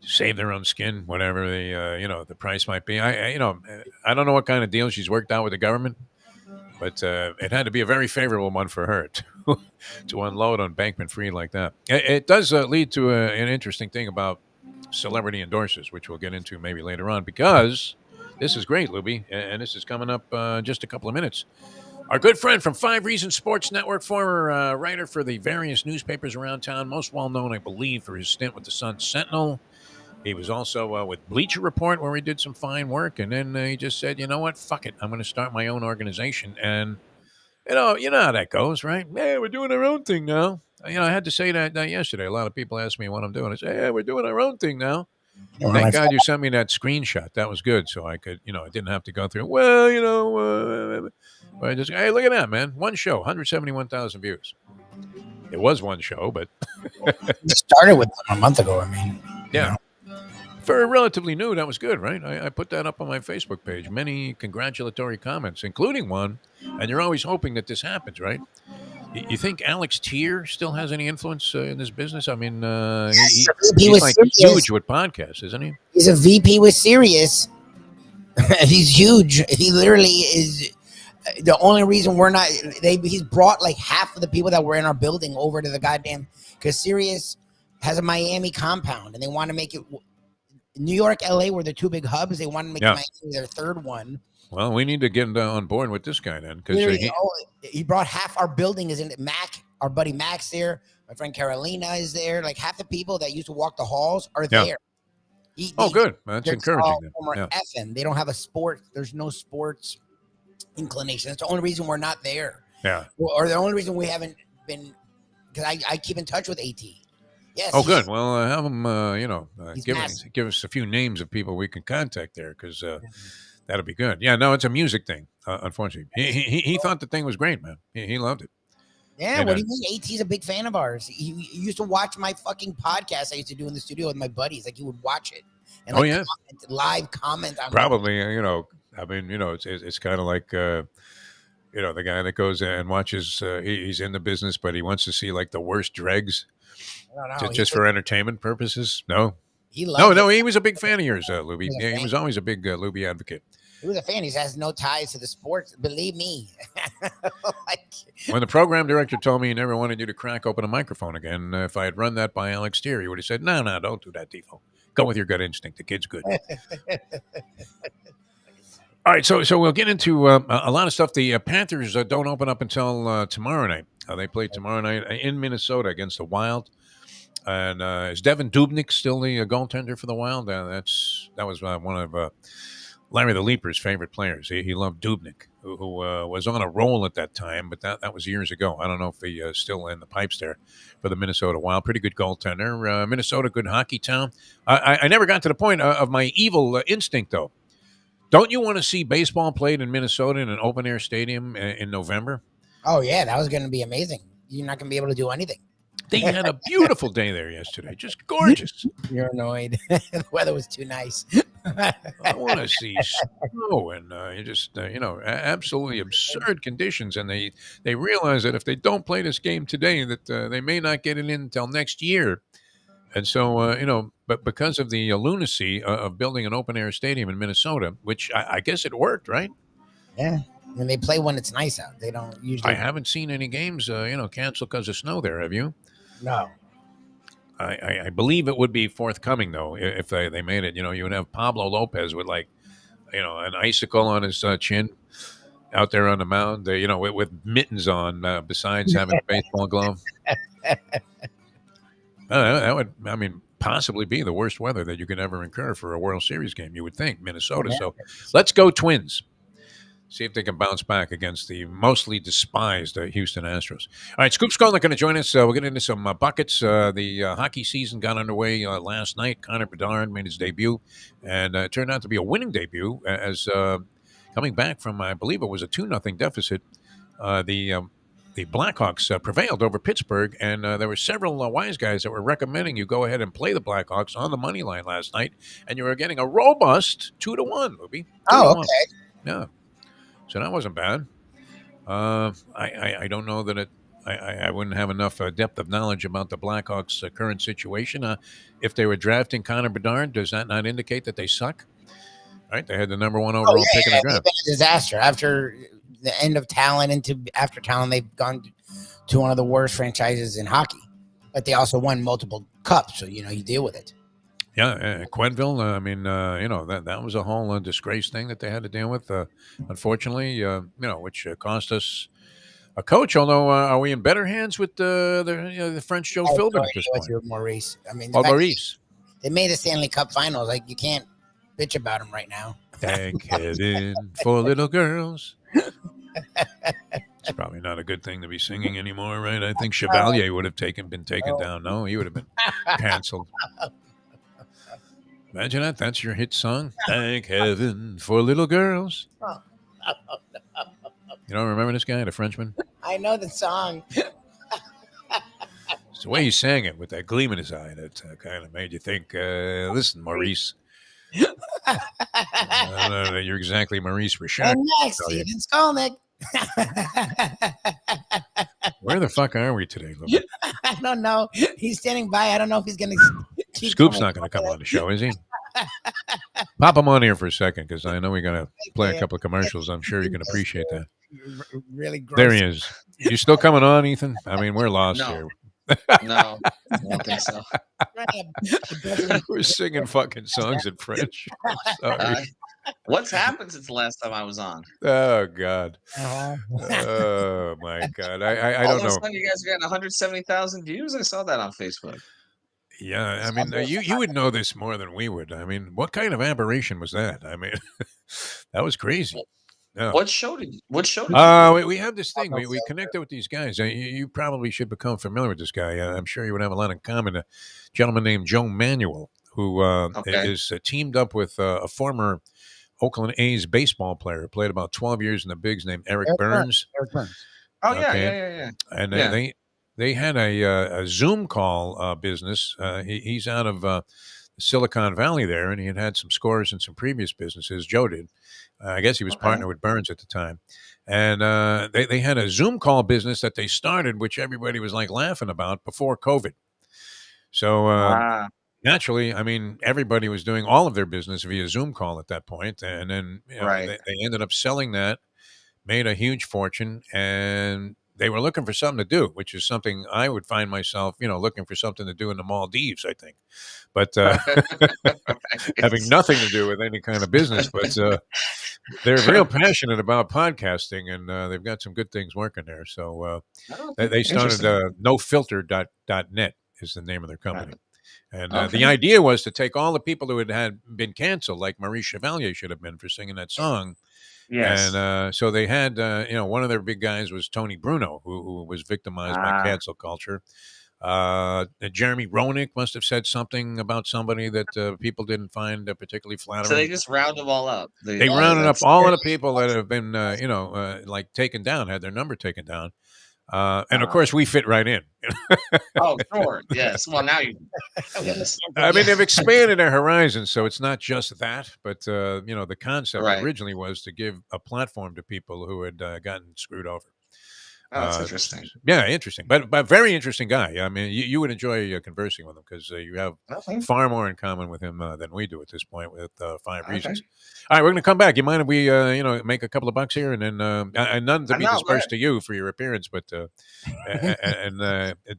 Save their own skin, whatever the price might be. I don't know what kind of deal she's worked out with the government, but it had to be a very favorable one for her to unload on Bankman-Fried like that. It does lead to an interesting thing about celebrity endorsers, which we'll get into maybe later on, because this is great, Lubie, and this is coming up just a couple of minutes. Our good friend from 5 Reasons Sports Network, former writer for the various newspapers around town, most well-known, I believe, for his stint with the Sun-Sentinel. He was also with Bleacher Report, where he did some fine work, and then he just said, you know what, fuck it, I'm going to start my own organization. And, you know how that goes, right? Yeah, we're doing our own thing now. I had to say that yesterday. A lot of people ask me what I'm doing. I say, yeah, we're doing our own thing now. Thank God you sent me that screenshot. That was good, so I could, I didn't have to go through, I just, hey, look at that, man. One show, 171,000 views. It was one show, but... It started with them a month ago, I mean. Yeah. For relatively new, that was good, right? I put that up on my Facebook page. Many congratulatory comments, including one, and you're always hoping that this happens, right? You think Alex Tier still has any influence in this business? I mean, he's like huge with podcasts, isn't he? He's a VP with Sirius. He's huge. He literally is the only reason we're not. He's brought like half of the people that were in our building over to the goddamn, because Sirius has a Miami compound and they want to make it. New York, LA were the two big hubs. They want to make Miami their third one. Well, we need to get on board with this guy then, because he brought half our building is in it. Mac, our buddy Mac's there. My friend Carolina is there. Like half the people that used to walk the halls are there. Good. That's encouraging. FM. They don't have a sport. There's no sports inclination. That's the only reason we're not there. Yeah. Or the only reason we haven't been, because I keep in touch with AT. Yes. Oh, good. Well, have him, give us a few names of people we can contact there, because that'll be good. Yeah, no, it's a music thing, unfortunately. He thought the thing was great, man. He loved it. Yeah, and, what do you mean? AT's a big fan of ours. He used to watch my fucking podcast I used to do in the studio with my buddies. Like, he would watch it. And live comment on probably, it's kind of like, the guy that goes and watches, he's in the business, but he wants to see, like, the worst dregs. Just for entertainment purposes? No. He was a big fan of yours, Lubie. He was always a big Lubie advocate. He was a fan. He has no ties to the sports. Believe me. When the program director told me he never wanted you to crack open a microphone again, if I had run that by Alex Tier, he would have said, no, don't do that, Defo. Go with your gut instinct. The kid's good. All right, so we'll get into a lot of stuff. The Panthers don't open up until tomorrow night. They play tomorrow night in Minnesota against the Wild. And is Devin Dubnyk still the goaltender for the Wild? That was one of Larry the Leaper's favorite players. He loved Dubnyk, who was on a roll at that time, but that was years ago. I don't know if he still in the pipes there for the Minnesota Wild. Pretty good goaltender. Minnesota, good hockey town. I never got to the point of my evil instinct, though. Don't you want to see baseball played in Minnesota in an open-air stadium in November? Oh, yeah, that was going to be amazing. You're not going to be able to do anything. They had a beautiful day there yesterday. Just gorgeous. You're annoyed. The weather was too nice. I want to see snow, and you just absolutely absurd conditions, and they realize that if they don't play this game today, that they may not get it in until next year. And so, but because of the lunacy of building an open air stadium in Minnesota, which I guess it worked, right? Yeah. And they play when it's nice out. They don't I usually. haven't seen any games, canceled because of snow there. Have you? No. I believe it would be forthcoming though if they made it. You would have Pablo Lopez with an icicle on his chin out there on the mound. With mittens on besides having a baseball glove. That would, possibly be the worst weather that you could ever incur for a World Series game. You would think Minnesota. So let's go Twins. See if they can bounce back against the mostly despised Houston Astros. All right, Scoop Skolnick going to join us. We'll get into some buckets. The hockey season got underway last night. Connor Bedard made his debut, and it turned out to be a winning debut as coming back from, I believe it was a 2-0 deficit. The Blackhawks prevailed over Pittsburgh, and there were several wise guys that were recommending you go ahead and play the Blackhawks on the money line last night, and you were getting a robust 2-1, Lubie. 2-1. Okay. Yeah. So that wasn't bad. I don't know that I wouldn't have enough depth of knowledge about the Blackhawks' current situation. If they were drafting Connor Bedard, does that not indicate that they suck? Right? They had the number 1 overall pick in the draft. They've been a disaster after the end of Talon after Talon. They've gone to one of the worst franchises in hockey, but they also won multiple cups, so you deal with it. Yeah, Quenneville. That was a whole disgrace thing that they had to deal with. Unfortunately, which cost us a coach. Although, are we in better hands with the French Joe Philbin at this point? Maurice. Maurice. They made the Stanley Cup Finals. Like, you can't bitch about him right now. Thank heaven for little girls. It's probably not a good thing to be singing anymore, right? I think Chevalier would have been taken down. No, he would have been canceled. Imagine that. That's your hit song. Thank heaven for little girls. You don't remember this guy, the Frenchman? I know the song. It's the way he sang it with that gleam in his eye that kind of made you think, listen, Maurice. I don't know that you're exactly Maurice Richard. And next, Ethan Skolnick. Where the fuck are we today, Lubie? I don't know. He's standing by. I don't know if he's going to. Scoop's not going to come on the show, is he? Pop him on here for a second, because I know we're going to play a couple of commercials. I'm sure you can appreciate that. Really gross. There he is. You still coming on, Ethan? I mean, we're lost here. No, I don't think so. We're singing fucking songs in French. Sorry. What's happened since the last time I was on? Oh God. Oh my God. I don't know. All of a sudden, you guys are getting 170,000 views. I saw that on Facebook. Yeah, I mean, you would know this more than we would. I mean, what kind of aberration was that? I mean, that was crazy. Yeah. What show did you we have this thing. We connected with these guys. You probably should become familiar with this guy. I'm sure you would have a lot in common. A gentleman named Joe Manuel, who is teamed up with a former Oakland A's baseball player, played about 12 years in the bigs, named Eric Burns. Eric Burns. Oh, yeah. And they had a Zoom call business. He's out of Silicon Valley there, and he had some scores in some previous businesses. Joe did. I guess he was partnered with Burns at the time. And they had a Zoom call business that they started, which everybody was like laughing about before COVID. So naturally, I mean, everybody was doing all of their business via Zoom call at that point. And then they ended up selling that, made a huge fortune, and they were looking for something to do, which is something I would find myself, looking for something to do in the Maldives, I think. But having nothing to do with any kind of business. But they're real passionate about podcasting, and they've got some good things working there. So they started nofilter.net is the name of their company. And the idea was to take all the people who had been canceled, like Maurice Chevalier should have been for singing that song. Yes. And so they had, one of their big guys was Tony Bruno, who was victimized by cancel culture. Jeremy Roenick must have said something about somebody that people didn't find particularly flattering. So they just round them all up. They rounded up all of the people that have been, taken down, had their number taken down. And of course, we fit right in. Oh, sure. Yes. Well, now you. Yes. I mean, they've expanded their horizons, so it's not just that, but the concept Right. originally was to give a platform to people who had gotten screwed over. Oh, that's interesting. Yeah, interesting, but very interesting guy. I mean, you would enjoy conversing with him because you have Okay. far more in common with him than we do at this point with 5 Okay. reasons. All right, we're going to come back. You mind if we make a couple of bucks here and then and none to I be know, dispersed right. to you for your appearance, but do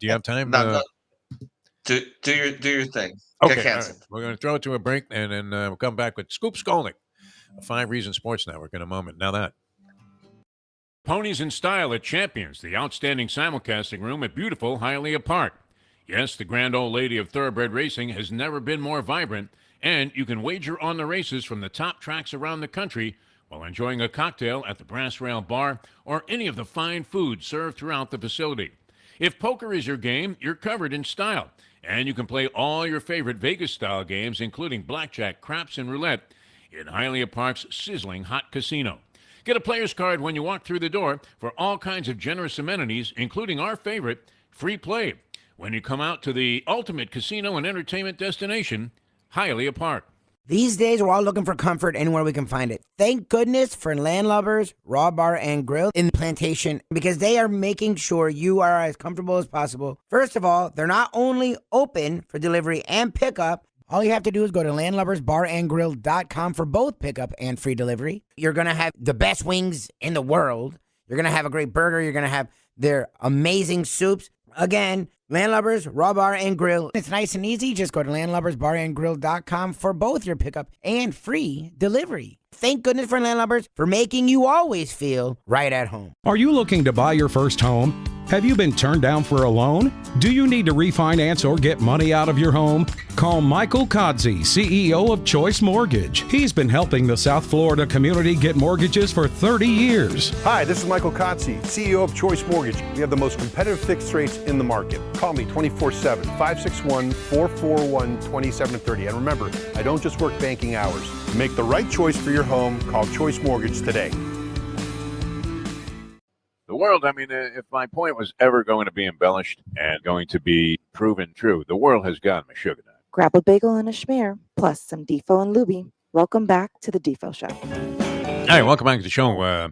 you have time? No, do your thing. Okay, Get all right. canceled. We're going to throw it to a break, and then we'll come back with Scoop Skolnick, 5 Reasons Sports Network in a moment. Now that. Ponies in Style at Champions, the outstanding simulcasting room at beautiful Hialeah Park. Yes, the grand old lady of thoroughbred racing has never been more vibrant, and you can wager on the races from the top tracks around the country while enjoying a cocktail at the Brass Rail Bar or any of the fine food served throughout the facility. If poker is your game, you're covered in style, and you can play all your favorite Vegas-style games, including blackjack, craps, and roulette, in Hialeah Park's sizzling hot casino. Get a player's card when you walk through the door for all kinds of generous amenities, including our favorite, free play, when you come out to the ultimate casino and entertainment destination, Hialeah Park. These days, we're all looking for comfort anywhere we can find it. Thank goodness for Landlubbers Raw Bar and Grill in the Plantation, because they are making sure you are as comfortable as possible. First of all, they're not only open for delivery and pickup. All you have to do is go to landlubbersbarandgrill.com for both pickup and free delivery. You're going to have the best wings in the world. You're going to have a great burger. You're going to have their amazing soups. Again, Landlubbers, Raw Bar and Grill. It's nice and easy. Just go to landlubbersbarandgrill.com for both your pickup and free delivery. Thank goodness for Landlubbers for making you always feel right at home. Are you looking to buy your first home? Have you been turned down for a loan? Do you need to refinance or get money out of your home? Call Michael Kodsey, CEO of Choice Mortgage. He's been helping the South Florida community get mortgages for 30 years. Hi, this is Michael Kodsey, CEO of Choice Mortgage. We have the most competitive fixed rates in the market. Call me 24/7, 561-441-2730. And remember, I don't just work banking hours. To make the right choice for your home, call Choice Mortgage today. The world, I mean, if my point was ever going to be embellished and going to be proven true, the world has gotten me sugar nut. Grab a bagel and a schmear, plus some Defo and Lubie. Welcome back to the Defo Show. Hi, welcome back to the show. And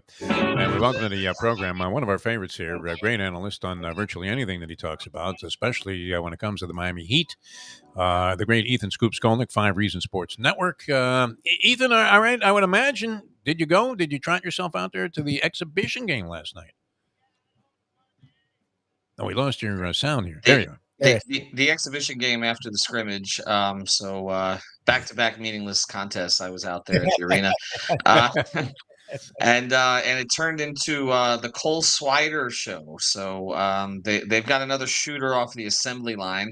welcome to the program. One of our favorites here, great analyst on virtually anything that he talks about, especially when it comes to the Miami Heat. The great Ethan Scoop Skolnick, 5 Reasons Sports Network. Ethan, all right, I would imagine, did you go? Did you trot yourself out there to the exhibition game last night? Oh, we lost your sound here. There you are. The exhibition game after the scrimmage. So back-to-back meaningless contests. I was out there at the arena, and it turned into the Cole Swider show. So they've got another shooter off the assembly line.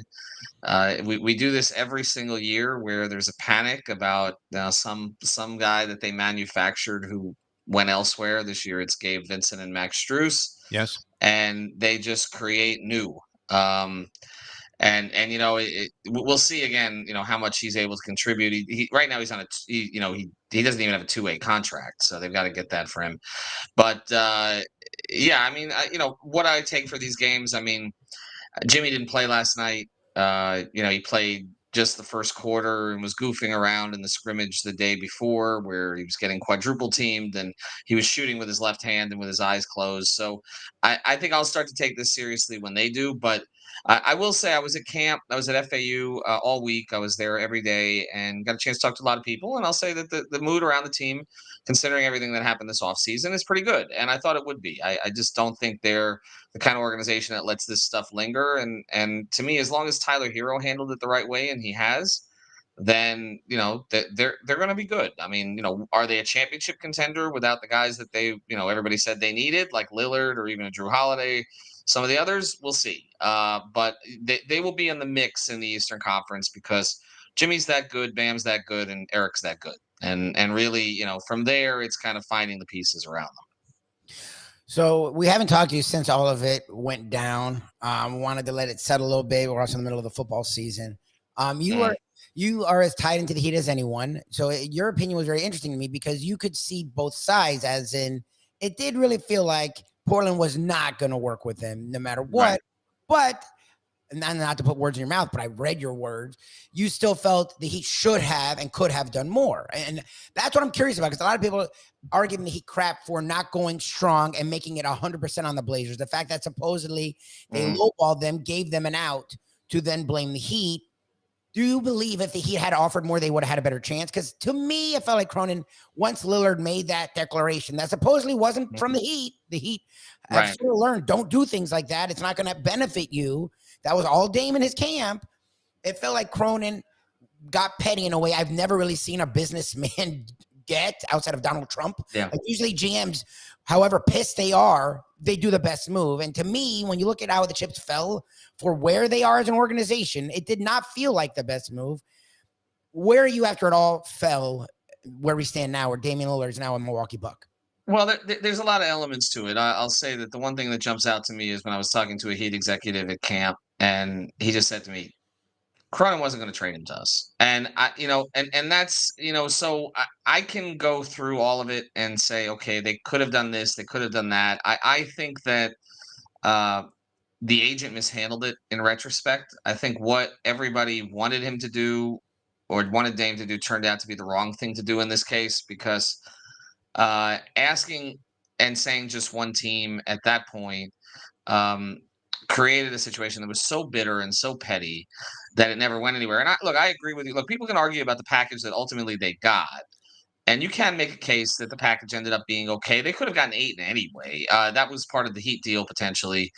We do this every single year where there's a panic about some guy that they manufactured who went elsewhere. This year it's Gabe Vincent and Max Strus. Yes. And they just create new. And we'll see again, how much he's able to contribute. He right now he's on he doesn't even have a 2-way contract, so they've got to get that for him. But yeah, I mean, what I take for these games, I mean, Jimmy didn't play last night. He played just the first quarter and was goofing around in the scrimmage the day before where he was getting quadruple teamed and he was shooting with his left hand and with his eyes closed. So I think I'll start to take this seriously when they do. But I will say I was at camp. I was at FAU all week. I was there every day and got a chance to talk to a lot of people. And I'll say that the mood around the team, considering everything that happened this offseason, is pretty good. And I thought it would be. I just don't think they're the kind of organization that lets this stuff linger. And to me, as long as Tyler Hero handled it the right way, and he has, then they're going to be good. I mean, are they a championship contender without the guys that they everybody said they needed, like Lillard or even a Drew Holiday? Some of the others, we'll see. But they will be in the mix in the Eastern Conference because Jimmy's that good, Bam's that good, and Eric's that good. And really, from there, it's kind of finding the pieces around them. So we haven't talked to you since all of it went down. Wanted to let it settle a little bit. We're also in the middle of the football season. You are as tied into the Heat as anyone. So your opinion was very interesting to me because you could see both sides, as in it did really feel like Portland was not going to work with him no matter what. Right. But, and not to put words in your mouth, but I read your words. You still felt that he should have and could have done more. And that's what I'm curious about, because a lot of people are giving the Heat crap for not going strong and making it 100% on the Blazers. The fact that supposedly they lowballed them, gave them an out to then blame the Heat. Do you believe if the Heat had offered more, they would have had a better chance? Because to me, it felt like Cronin, once Lillard made that declaration that supposedly wasn't from the Heat have sort of learned, don't do things like that. It's not going to benefit you. That was all Dame in his camp. It felt like Cronin got petty in a way I've never really seen a businessman get outside of Donald Trump. Yeah. Like usually GMs, however pissed they are, they do the best move. And to me, when you look at how the chips fell for where they are as an organization, it did not feel like the best move. Where are you after it all fell, where we stand now, where Damian Lillard is now a Milwaukee Buck? Well, there's a lot of elements to it. I'll say that the one thing that jumps out to me is when I was talking to a Heat executive at camp, and he just said to me, Cronin wasn't going to trade him to us. And and that's, so I can go through all of it and say, okay, they could have done this, they could have done that. I think that the agent mishandled it in retrospect. I think what everybody wanted him to do or wanted Dame to do turned out to be the wrong thing to do in this case, because asking and saying just one team at that point created a situation that was so bitter and so petty that it never went anywhere. And I agree with you. Look, people can argue about the package that ultimately they got. And you can make a case that the package ended up being okay. They could have gotten Ayton anyway. That was part of the Heat deal potentially.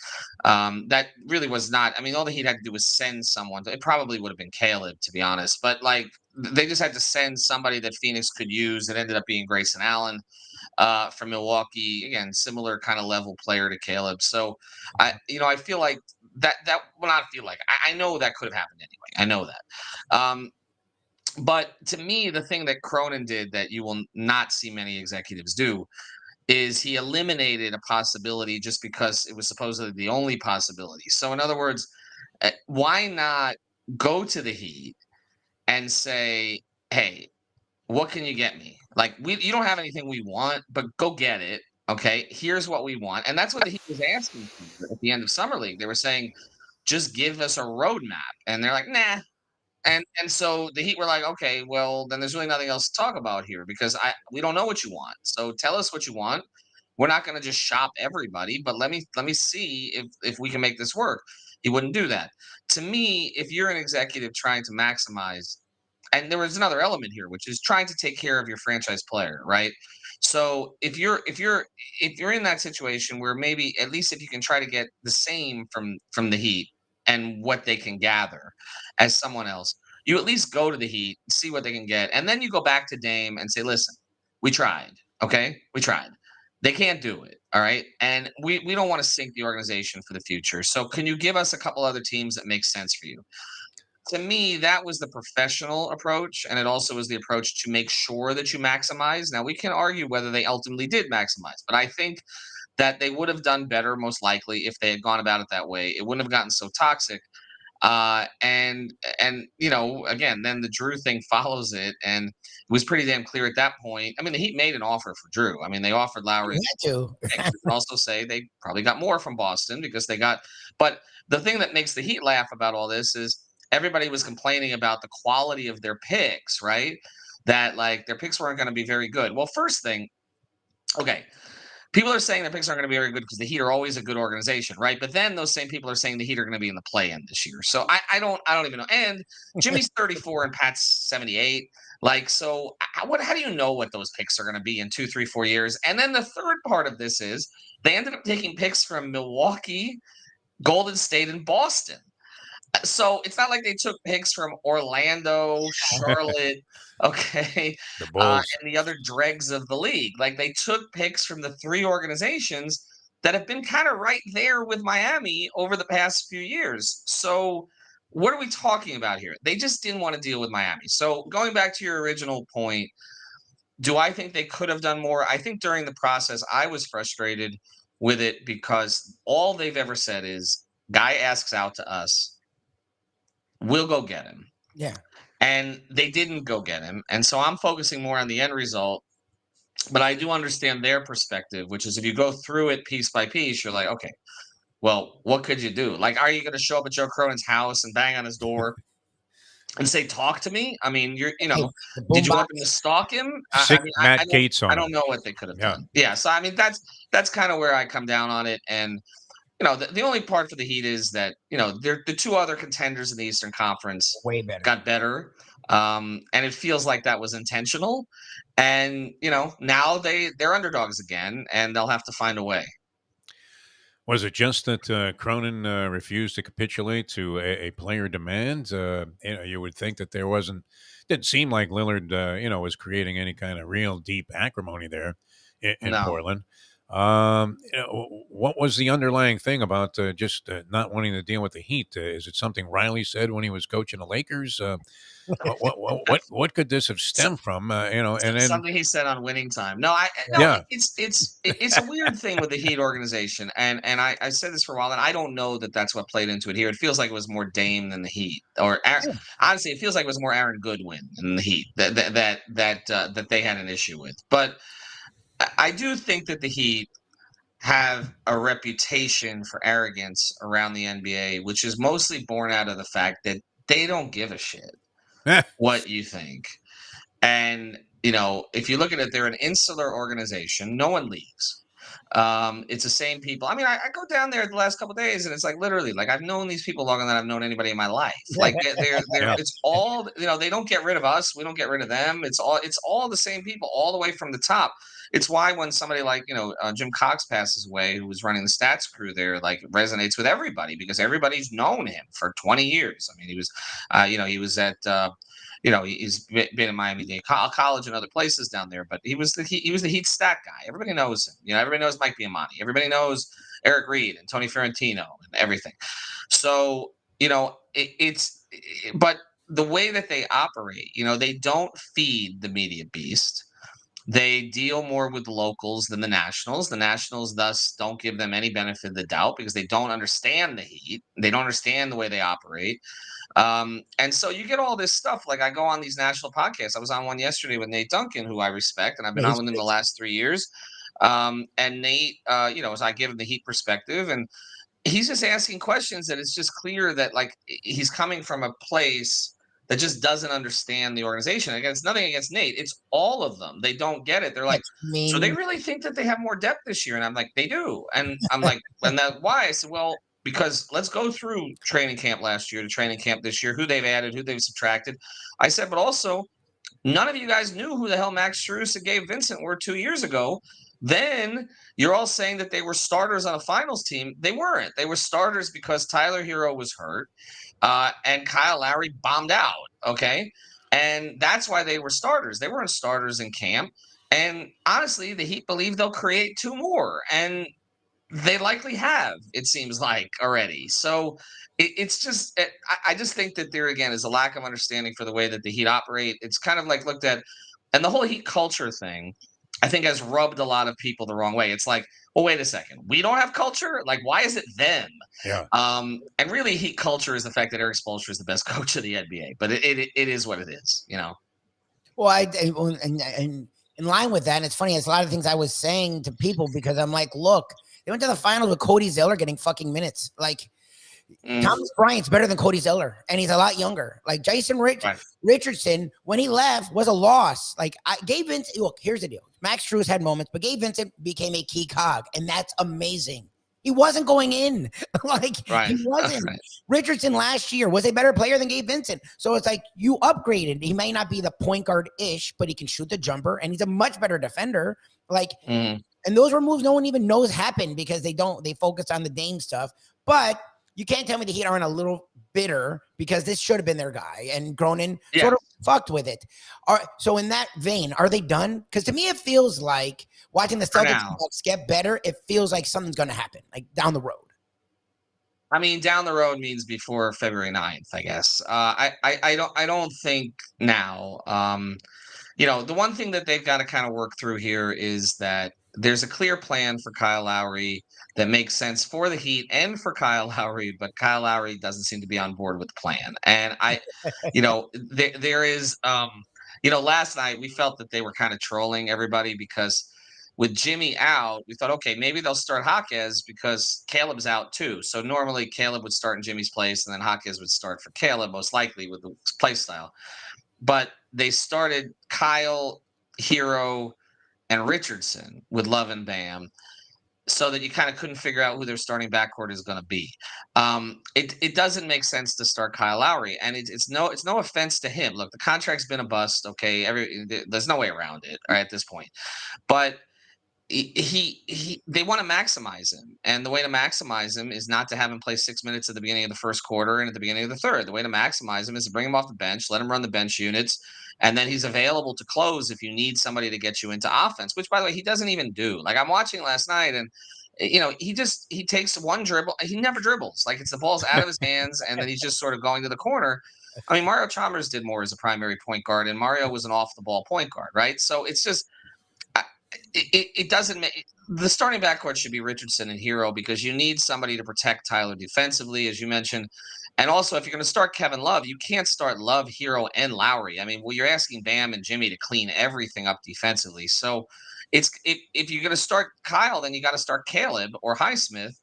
That really was not. I mean, all the Heat had to do was send someone. It probably would have been Caleb, to be honest. But like, they just had to send somebody that Phoenix could use. It ended up being Grayson Allen from Milwaukee. Again, similar kind of level player to Caleb. So I feel like that will not feel like. I know that could have happened anyway. I know that. But to me, the thing that Cronin did that you will not see many executives do is he eliminated a possibility just because it was supposedly the only possibility. So in other words, why not go to the Heat and say, hey, what can you get me? Like, you don't have anything we want, but go get it. Okay, here's what we want. And that's what the Heat was asking for at the end of Summer League. They were saying, just give us a roadmap. And they're like, nah. And so the Heat were like, okay, well, then there's really nothing else to talk about here because we don't know what you want. So tell us what you want. We're not going to just shop everybody, but let me see if we can make this work. He wouldn't do that. To me, if you're an executive trying to maximize, and there was another element here, which is trying to take care of your franchise player, right? So if you're in that situation where maybe at least if you can try to get the same from the Heat and what they can gather as someone else, you at least go to the Heat, see what they can get, and then you go back to Dame and say, listen, we tried, okay? We tried. They can't do it, all right? And we don't want to sink the organization for the future. So can you give us a couple other teams that make sense for you? To me, that was the professional approach, and it also was the approach to make sure that you maximize. Now, we can argue whether they ultimately did maximize, but I think that they would have done better, most likely, if they had gone about it that way. It wouldn't have gotten so toxic. And again, then the Drew thing follows it, and it was pretty damn clear at that point. I mean, the Heat made an offer for Drew. I mean, they offered Lowry. You had to. And also say they probably got more from Boston because they got. But the thing that makes the Heat laugh about all this is everybody was complaining about the quality of their picks, right? That like their picks weren't going to be very good. Well, first thing, okay. People are saying the picks aren't going to be very good because the Heat are always a good organization, right? But then those same people are saying the Heat are going to be in the play-in this year. So I don't even know. And Jimmy's 34 and Pat's 78. Like, so how do you know what those picks are going to be in 2, 3, 4 years? And then the third part of this is they ended up taking picks from Milwaukee, Golden State, and Boston. So it's not like they took picks from Orlando, Charlotte, okay, and the other dregs of the league. Like they took picks from the three organizations that have been kind of right there with Miami over the past few years. So what are we talking about here? They just didn't want to deal with Miami. So going back to your original point, do I think they could have done more? I think during the process, I was frustrated with it because all they've ever said is, guy asks out to us, we'll go get him. Yeah. And they didn't go get him. And so I'm focusing more on the end result. But I do understand their perspective, which is if you go through it piece by piece, you're like, okay, well, what could you do? Like, are you going to show up at Joe Cronin's house and bang on his door and say, "Talk to me"? I mean, Hey, the did you boombox. want them to stalk him? I Sick mean, Matt Gates I on don't him. know what they could have Yeah. done. Yeah, so I mean, that's kind of where I come down on it. And the only part for the Heat is that they're the two other contenders in the Eastern Conference Way better. got better, and it feels like that was intentional. And now they're underdogs again, and they'll have to find a way. Was it just that Cronin refused to capitulate to a player demand? You would think that there didn't seem like Lillard, was creating any kind of real deep acrimony there in No. Portland. What was the underlying thing about just not wanting to deal with the Heat? Is it something Riley said when he was coaching the Lakers? What could this have stemmed from? And then Something he said on Winning Time. No, no, yeah, it's a weird thing with the Heat organization, and I said this for a while, and I don't know that that's what played into it here. It feels like it was more Dame than the Heat, honestly, it feels like it was more Aaron Goodwin than the Heat that they had an issue with. But I do think that the Heat have a reputation for arrogance around the NBA, which is mostly born out of the fact that they don't give a shit what you think. And, if you look at it, they're an insular organization. No one leaves. It's the same people. I mean, I go down there the last couple of days, and it's like literally, like I've known these people longer than I've known anybody in my life. Like they're Yeah. it's all they don't get rid of us. We don't get rid of them. It's all the same people, all the way from the top. It's why when somebody like Jim Cox passes away, who was running the stats crew there, like it resonates with everybody because everybody's known him for 20 years. I mean, he was, he was at. He's been in Miami-Dade College and other places down there, but he was the Heat stat guy. Everybody knows him. Everybody knows Mike Biamani. Everybody knows Eric Reed and Tony Ferrantino and everything. So, but the way that they operate, they don't feed the media beast. They deal more with the locals than the nationals. The nationals thus don't give them any benefit of the doubt because they don't understand the Heat. They don't understand the way they operate. And so you get all this stuff. Like I go on these national podcasts. I was on one yesterday with Nate Duncan, who I respect, and I've been on with him the last 3 years. And Nate, as I give him the Heat perspective, and he's just asking questions that it's just clear that like he's coming from a place that just doesn't understand the organization. Again, it's nothing against Nate. It's all of them. They don't get it. They're like, so they really think that they have more depth this year. And I'm like, they do. And I'm like, and that why? I said, well, because let's go through training camp last year to training camp this year, who they've added, who they've subtracted. I said, but also none of you guys knew who the hell Max Strus and Gabe Vincent were 2 years ago. Then you're all saying that they were starters on a finals team. They weren't. They were starters because Tyler Hero was hurt and Kyle Lowry bombed out. Okay. And that's why they were starters. They weren't starters in camp. And honestly, the Heat believe they'll create two more. And they likely have, it seems like, already. So it's just, I just think that there again is a lack of understanding for the way that the Heat operate. It's kind of like looked at, and the whole Heat culture thing, I think has rubbed a lot of people the wrong way. It's like, well, wait a second, we don't have culture. Like, why is it them? Yeah. And really, Heat culture is the fact that Eric Spoelstra is the best coach of the NBA. But it is what it is, Well, and in line with that, and it's funny, it's a lot of things I was saying to people because I'm like, look, they went to the finals with Cody Zeller getting fucking minutes. Like, Thomas Bryant's better than Cody Zeller, and he's a lot younger. Like Jason Richardson, when he left, was a loss. Like Gabe Vincent. Look, here's the deal: Max Strus had moments, but Gabe Vincent became a key cog, and that's amazing. He wasn't going in, he wasn't. Right. Richardson last year was a better player than Gabe Vincent, so it's like you upgraded. He may not be the point guard ish, but he can shoot the jumper, and he's a much better defender. And those were moves no one even knows happened because they focus on the Dame stuff, but. You can't tell me the Heat aren't a little bitter because this should have been their guy, and Cronin sort of fucked with it. So in that vein, are they done? Because to me, it feels like watching the Celtics get better. It feels like something's going to happen, like down the road. I mean, down the road means before February 9th, I guess. I don't think now. The one thing that they've got to kind of work through here is that there's a clear plan for Kyle Lowry that makes sense for the Heat and for Kyle Lowry, but Kyle Lowry doesn't seem to be on board with the plan. And there is, Last night we felt that they were kind of trolling everybody because with Jimmy out, we thought, okay, maybe they'll start Jaquez because Caleb's out too. So normally Caleb would start in Jimmy's place, and then Jaquez would start for Caleb, most likely with the play style. But they started Kyle, Hero, and Richardson with Love and Bam, so that you kind of couldn't figure out who their starting backcourt is going to be. It doesn't make sense to start Kyle Lowry, and it's no offense to him. Look, the contract's been a bust. Okay, there's no way around it. All right, at this point, but they want to maximize him, and the way to maximize him is not to have him play 6 minutes at the beginning of the first quarter and at the beginning of the third. The way to maximize him is to bring him off the bench, let him run the bench units, and then he's available to close if you need somebody to get you into offense, which, by the way, he doesn't even do. Like, I'm watching last night, and he takes one dribble. He never dribbles. Like, it's the ball's out of his hands, and then he's just sort of going to the corner. I mean, Mario Chalmers did more as a primary point guard, and Mario was an off the ball point guard, right? So it's just it doesn't make the starting backcourt should be Richardson and Hero, because you need somebody to protect Tyler defensively, as you mentioned. And also, if you're going to start Kevin Love, you can't start Love, Hero, and Lowry. I mean, well, you're asking Bam and Jimmy to clean everything up defensively. So if you're going to start Kyle, then you got to start Caleb or Highsmith.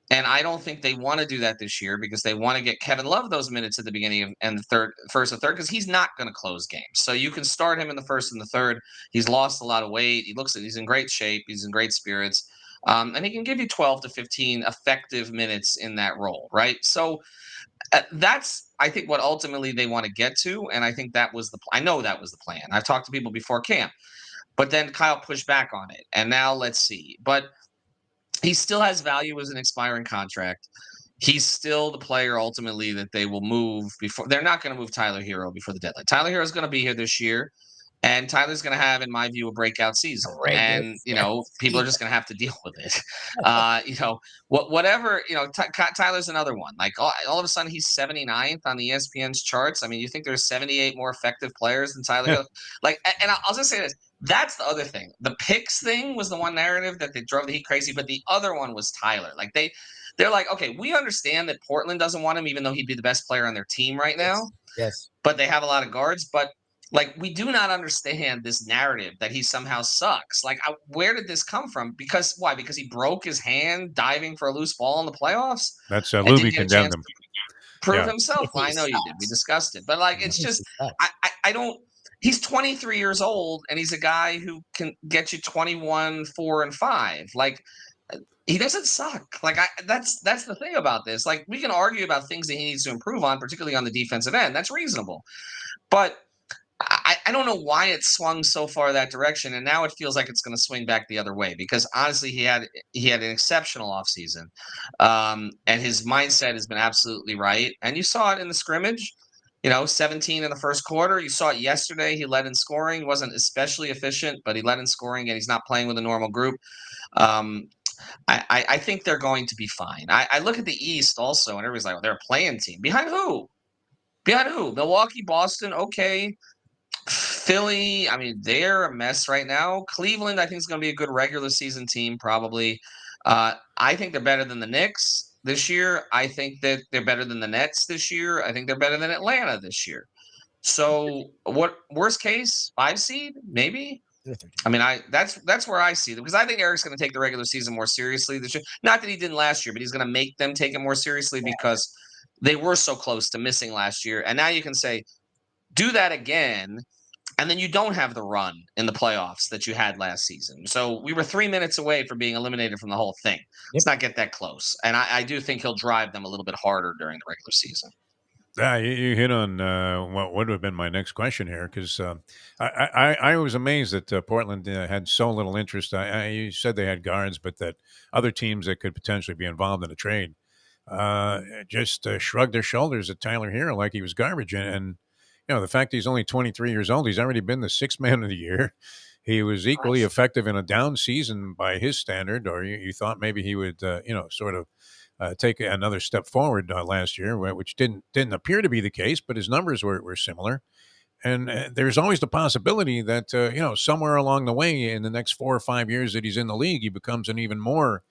And I don't think they want to do that this year, because they want to get Kevin Love those minutes at the beginning of, and the first and third, because he's not going to close games. So you can start him in the first and the third. He's lost a lot of weight. He's in great shape. He's in great spirits. And he can give you 12 to 15 effective minutes in that role, right? So that's, I think, what ultimately they want to get to. And I think that was I know that was the plan. I've talked to people before camp, but then Kyle pushed back on it. And now let's see. But he still has value as an expiring contract. He's still the player ultimately that they will move before. They're not going to move Tyler Hero before the deadline. Tyler Hero is going to be here this year, and Tyler's going to have, in my view, a breakout season. And people are just going to have to deal with it. Whatever. Tyler's another one. Like all of a sudden, he's 79th on the ESPN's charts. I mean, you think there's 78 more effective players than Tyler Hero? And I'll just say this. That's the other thing. The picks thing was the one narrative that they drove the Heat crazy, but the other one was Tyler. Like they're like, okay, we understand that Portland doesn't want him, even though he'd be the best player on their team right now. Yes. But they have a lot of guards. But we do not understand this narrative that he somehow sucks. Where did this come from? Because why? Because he broke his hand diving for a loose ball in the playoffs. That's Lubie condemned him. Prove himself. I know you did. We discussed it, but it's just I don't. He's 23 years old, and he's a guy who can get you 21, 4, and 5. He doesn't suck. That's the thing about this. We can argue about things that he needs to improve on, particularly on the defensive end. That's reasonable. But I don't know why it swung so far that direction, and now it feels like it's going to swing back the other way, because honestly, he had an exceptional offseason, and his mindset has been absolutely right. And you saw it in the scrimmage. 17 in the first quarter. You saw it yesterday. He led in scoring. Wasn't especially efficient, but he led in scoring, and he's not playing with a normal group. I think they're going to be fine. I look at the East also, and everybody's like, they're a playing team. Behind who? Milwaukee, Boston, okay. Philly, I mean, they're a mess right now. Cleveland, I think, is going to be a good regular season team, probably. I think they're better than the Knicks this year. I think that they're better than the Nets this year. I think they're better than Atlanta this year. So, what worst case, 5 seed, maybe? I mean, that's where I see them, because I think Eric's going to take the regular season more seriously this year. Not that he didn't last year, but he's going to make them take it more seriously, because they were so close to missing last year. And now you can say, do that again, and then you don't have the run in the playoffs that you had last season. So we were 3 minutes away from being eliminated from the whole thing. Let's not get that close. And I do think he'll drive them a little bit harder during the regular season. You hit on what would have been my next question here, because I was amazed that Portland had so little interest. You said they had guards, but that other teams that could potentially be involved in a trade just shrugged their shoulders at Tyler Hero like he was garbage. And the fact he's only 23 years old, he's already been the 6th man of the year. He was equally effective in a down season by his standard, or you thought maybe he would, sort of take another step forward last year, which didn't appear to be the case, but his numbers were similar. And there's always the possibility that, somewhere along the way in the next 4 or 5 years that he's in the league, he becomes an even more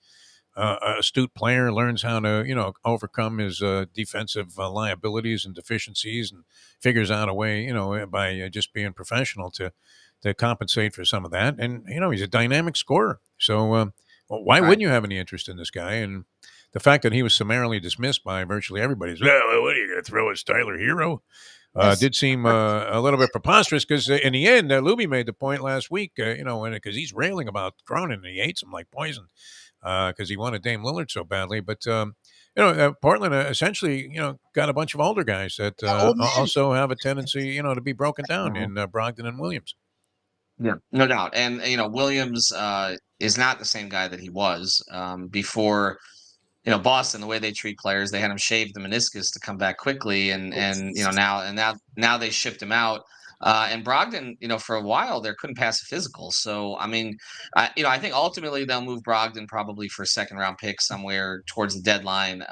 astute player, learns how to overcome his defensive liabilities and deficiencies, and figures out a way by just being professional to compensate for some of that. And he's a dynamic scorer. So why Right. wouldn't you have any interest in this guy? And the fact that he was summarily dismissed by virtually everybody, well, what are you going to throw as Tyler Hero? Did seem a little bit preposterous, because in the end, Lubie made the point last week, because he's railing about Cronin and he hates him like poison because he wanted Dame Lillard so badly. But Portland essentially got a bunch of older guys that old men. also have a tendency to be broken down in Brogdon and Williams. Yeah, no doubt. And Williams is not the same guy that he was before. Boston, the way they treat players, they had him shave the meniscus to come back quickly, and now they shipped him out. And Brogdon, for a while there couldn't pass a physical. So I mean, I think ultimately they'll move Brogdon probably for a second round pick somewhere towards the deadline.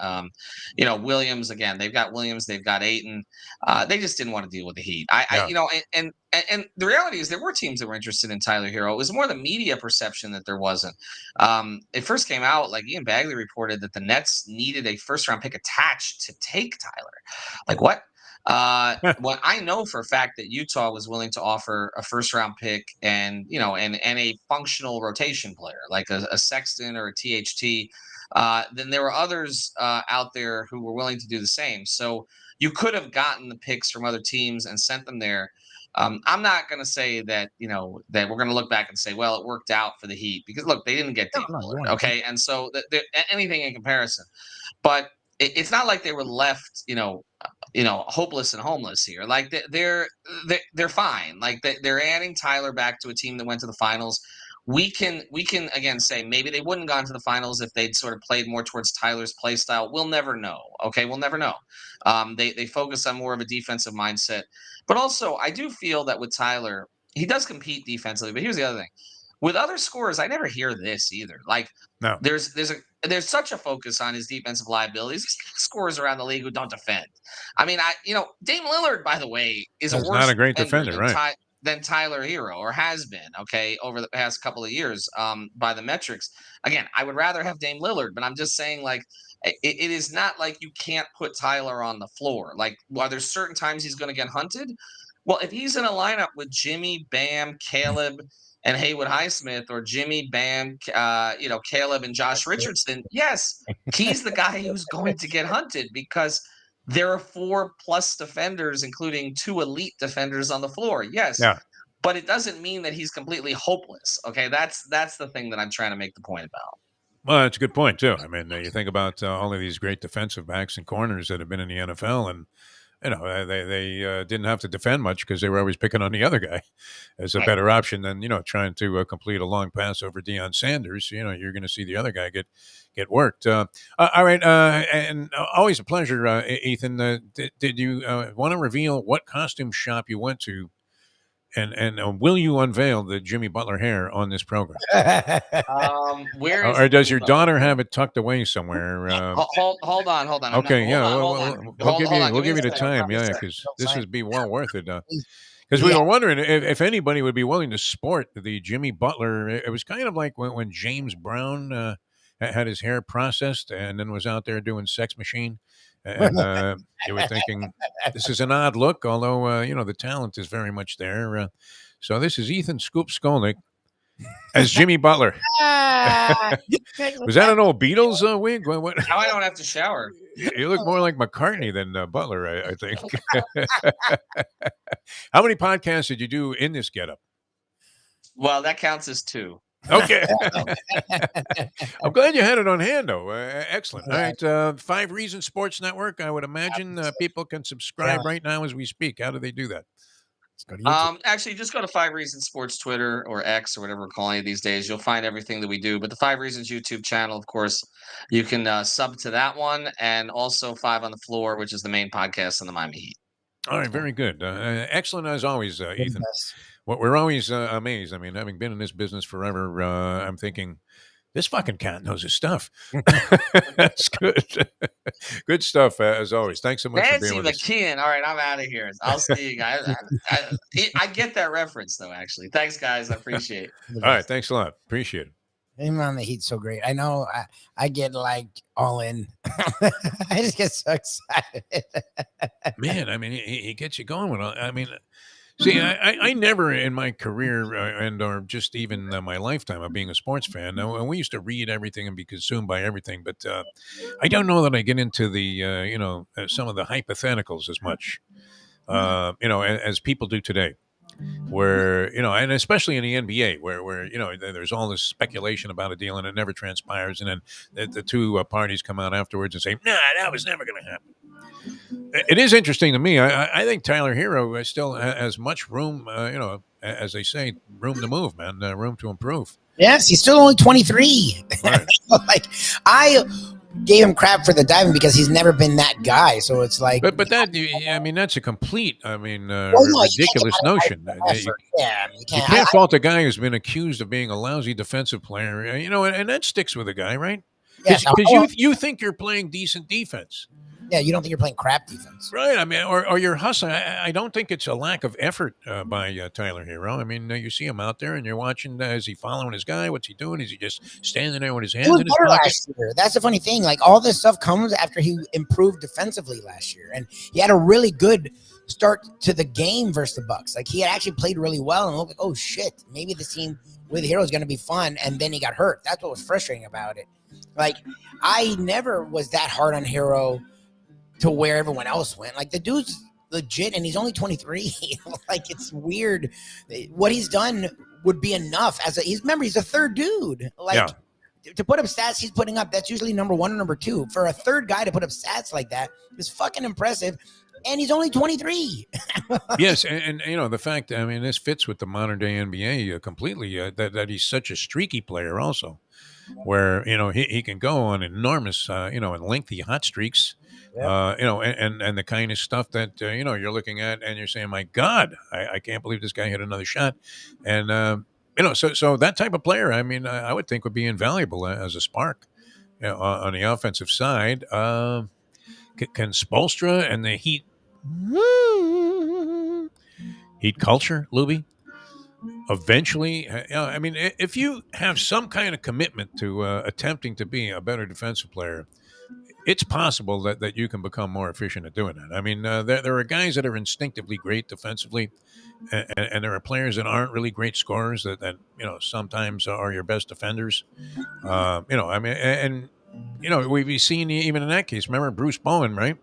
Williams, again, they've got Williams, they've got Ayton. They just didn't want to deal with the Heat. And the reality is there were teams that were interested in Tyler Hero. It was more the media perception that there wasn't. It first came out, like Ian Bagley reported, that the Nets needed a first-round pick attached to take Tyler. Like, what? Well, I know for a fact that Utah was willing to offer a first-round pick and a functional rotation player, like a Sexton or a THT. Then there were others out there who were willing to do the same. So you could have gotten the picks from other teams and sent them there. I'm not going to say that that we're going to look back and say, well, it worked out for the Heat, because look, they didn't get Dame Lillard, okay, and so anything in comparison, but it's not like they were left hopeless and homeless here. Like they're fine. Like they're adding Tyler back to a team that went to the finals. We can again say maybe they wouldn't have gone to the finals if they'd sort of played more towards Tyler's play style. We'll never know. Okay, we'll never know. They focus on more of a defensive mindset. But also, I do feel that with Tyler, he does compete defensively. But here's the other thing: with other scorers, I never hear this either. Like, No. there's such a focus on his defensive liabilities. There's scorers around the league who don't defend. I mean, Dame Lillard, by the way, is That's a worse not a great defender, right? Than Tyler Hero, or has been, okay, over the past couple of years, by the metrics. Again, I would rather have Dame Lillard, but I'm just saying, like, it is not like you can't put Tyler on the floor. Like, while there's certain times he's going to get hunted, well, if he's in a lineup with Jimmy, Bam, Caleb, and Haywood Highsmith, or Jimmy, Bam, Caleb, and Josh Richardson, yes, he's the guy who's going to get hunted, because there are 4+ defenders, including 2 elite defenders on the floor. Yes. Yeah. But it doesn't mean that he's completely hopeless. Okay. That's the thing that I'm trying to make the point about. Well, that's a good point too. I mean, you think about all of these great defensive backs and corners that have been in the NFL, and they didn't have to defend much because they were always picking on the other guy as a better option than trying to complete a long pass over Deion Sanders. You're going to see the other guy get worked. All right, and always a pleasure, Ethan. Did you want to reveal what costume shop you went to? And will you unveil the Jimmy Butler hair on this program? Where is or does your daughter have it tucked away somewhere? Hold on. Okay, Hold on. We'll give you the time, yeah, because this would be well worth it. Because we were wondering if anybody would be willing to sport the Jimmy Butler. It was kind of like when James Brown had his hair processed and then was out there doing Sex Machine. And you were thinking, this is an odd look, although, the talent is very much there. So this is Ethan Skolnick as Jimmy Butler. Was that an old Beatles wig? What? Now I don't have to shower. You look more like McCartney than Butler, I think. How many podcasts did you do in this getup? Well, that counts as 2. Okay. I'm glad you had it on hand, though. Excellent. All right. 5 Reasons Sports Network. I would imagine people can subscribe right now as we speak. How do they do that? Let's go to YouTube. Actually, just go to 5 Reasons Sports Twitter, or X, or whatever we're calling it these days. You'll find everything that we do. But the 5 Reasons YouTube channel, of course, you can sub to that one, and also 5 on the Floor, which is the main podcast on the Miami Heat. All right. Very good. Excellent as always, Ethan. We're always amazed. I mean, having been in this business forever, I'm thinking, this fucking cat knows his stuff. That's good. Good stuff, as always. Thanks so much for being with us. McKeon. All right, I'm out of here. I'll see you guys. I get that reference, though, actually. Thanks, guys. I appreciate it. All right, thanks a lot. Appreciate it. Him on the Heat's so great. I know I get like all in. I just get so excited. Man, I mean, he gets you going with all. I mean, see, I never in my career and or just even my lifetime of being a sports fan. Now, we used to read everything and be consumed by everything, but I don't know that I get into the some of the hypotheticals as much, as people do today. Where and especially in the NBA, where there's all this speculation about a deal and it never transpires, and then the two parties come out afterwards and say, "Nah, that was never going to happen." It is interesting to me. I think Tyler Hero still has much room, as they say, room to move, man, room to improve. Yes, he's still only 23. Right. Like I gave him crap for the diving because he's never been that guy. So it's like, But that, I mean, that's a complete, no, ridiculous notion. You you can't fault a guy who's been accused of being a lousy defensive player, and that sticks with a guy, right? Because you think you're playing decent defense. Yeah, you don't think you're playing crap defense, right? I mean, or you're hustling. I don't think it's a lack of effort by Tyler Hero. I mean, you see him out there, and you're watching. Is he following his guy? What's he doing? Is he just standing there with his hands in his pocket? Last year. That's the funny thing. Like all this stuff comes after he improved defensively last year, and he had a really good start to the game versus the Bucks. Like he had actually played really well, and looked like, oh shit, maybe this team with Hero is going to be fun. And then he got hurt. That's what was frustrating about it. Like I never was that hard on Hero to where everyone else went. Like the dude's legit and he's only 23. Like it's weird. What he's done would be enough he's a third dude. Like to put up stats he's putting up, that's usually number one or number two. For a third guy to put up stats like that is fucking impressive. And he's only 23. Yes, and the fact, I mean, this fits with the modern day NBA completely, that he's such a streaky player also, where, he can go on enormous, and lengthy hot streaks. Yep. And the kind of stuff that you're looking at and you're saying, my God, I can't believe this guy hit another shot, and so that type of player, I mean, I would think would be invaluable as a spark, on the offensive side. Can Spoelstra and the Heat culture, Lubie, eventually, I mean, if you have some kind of commitment to attempting to be a better defensive player, it's possible that you can become more efficient at doing that. I mean, there are guys that are instinctively great defensively, and there are players that aren't really great scorers that sometimes are your best defenders. I mean, and we've seen even in that case. Remember Bruce Bowen, right?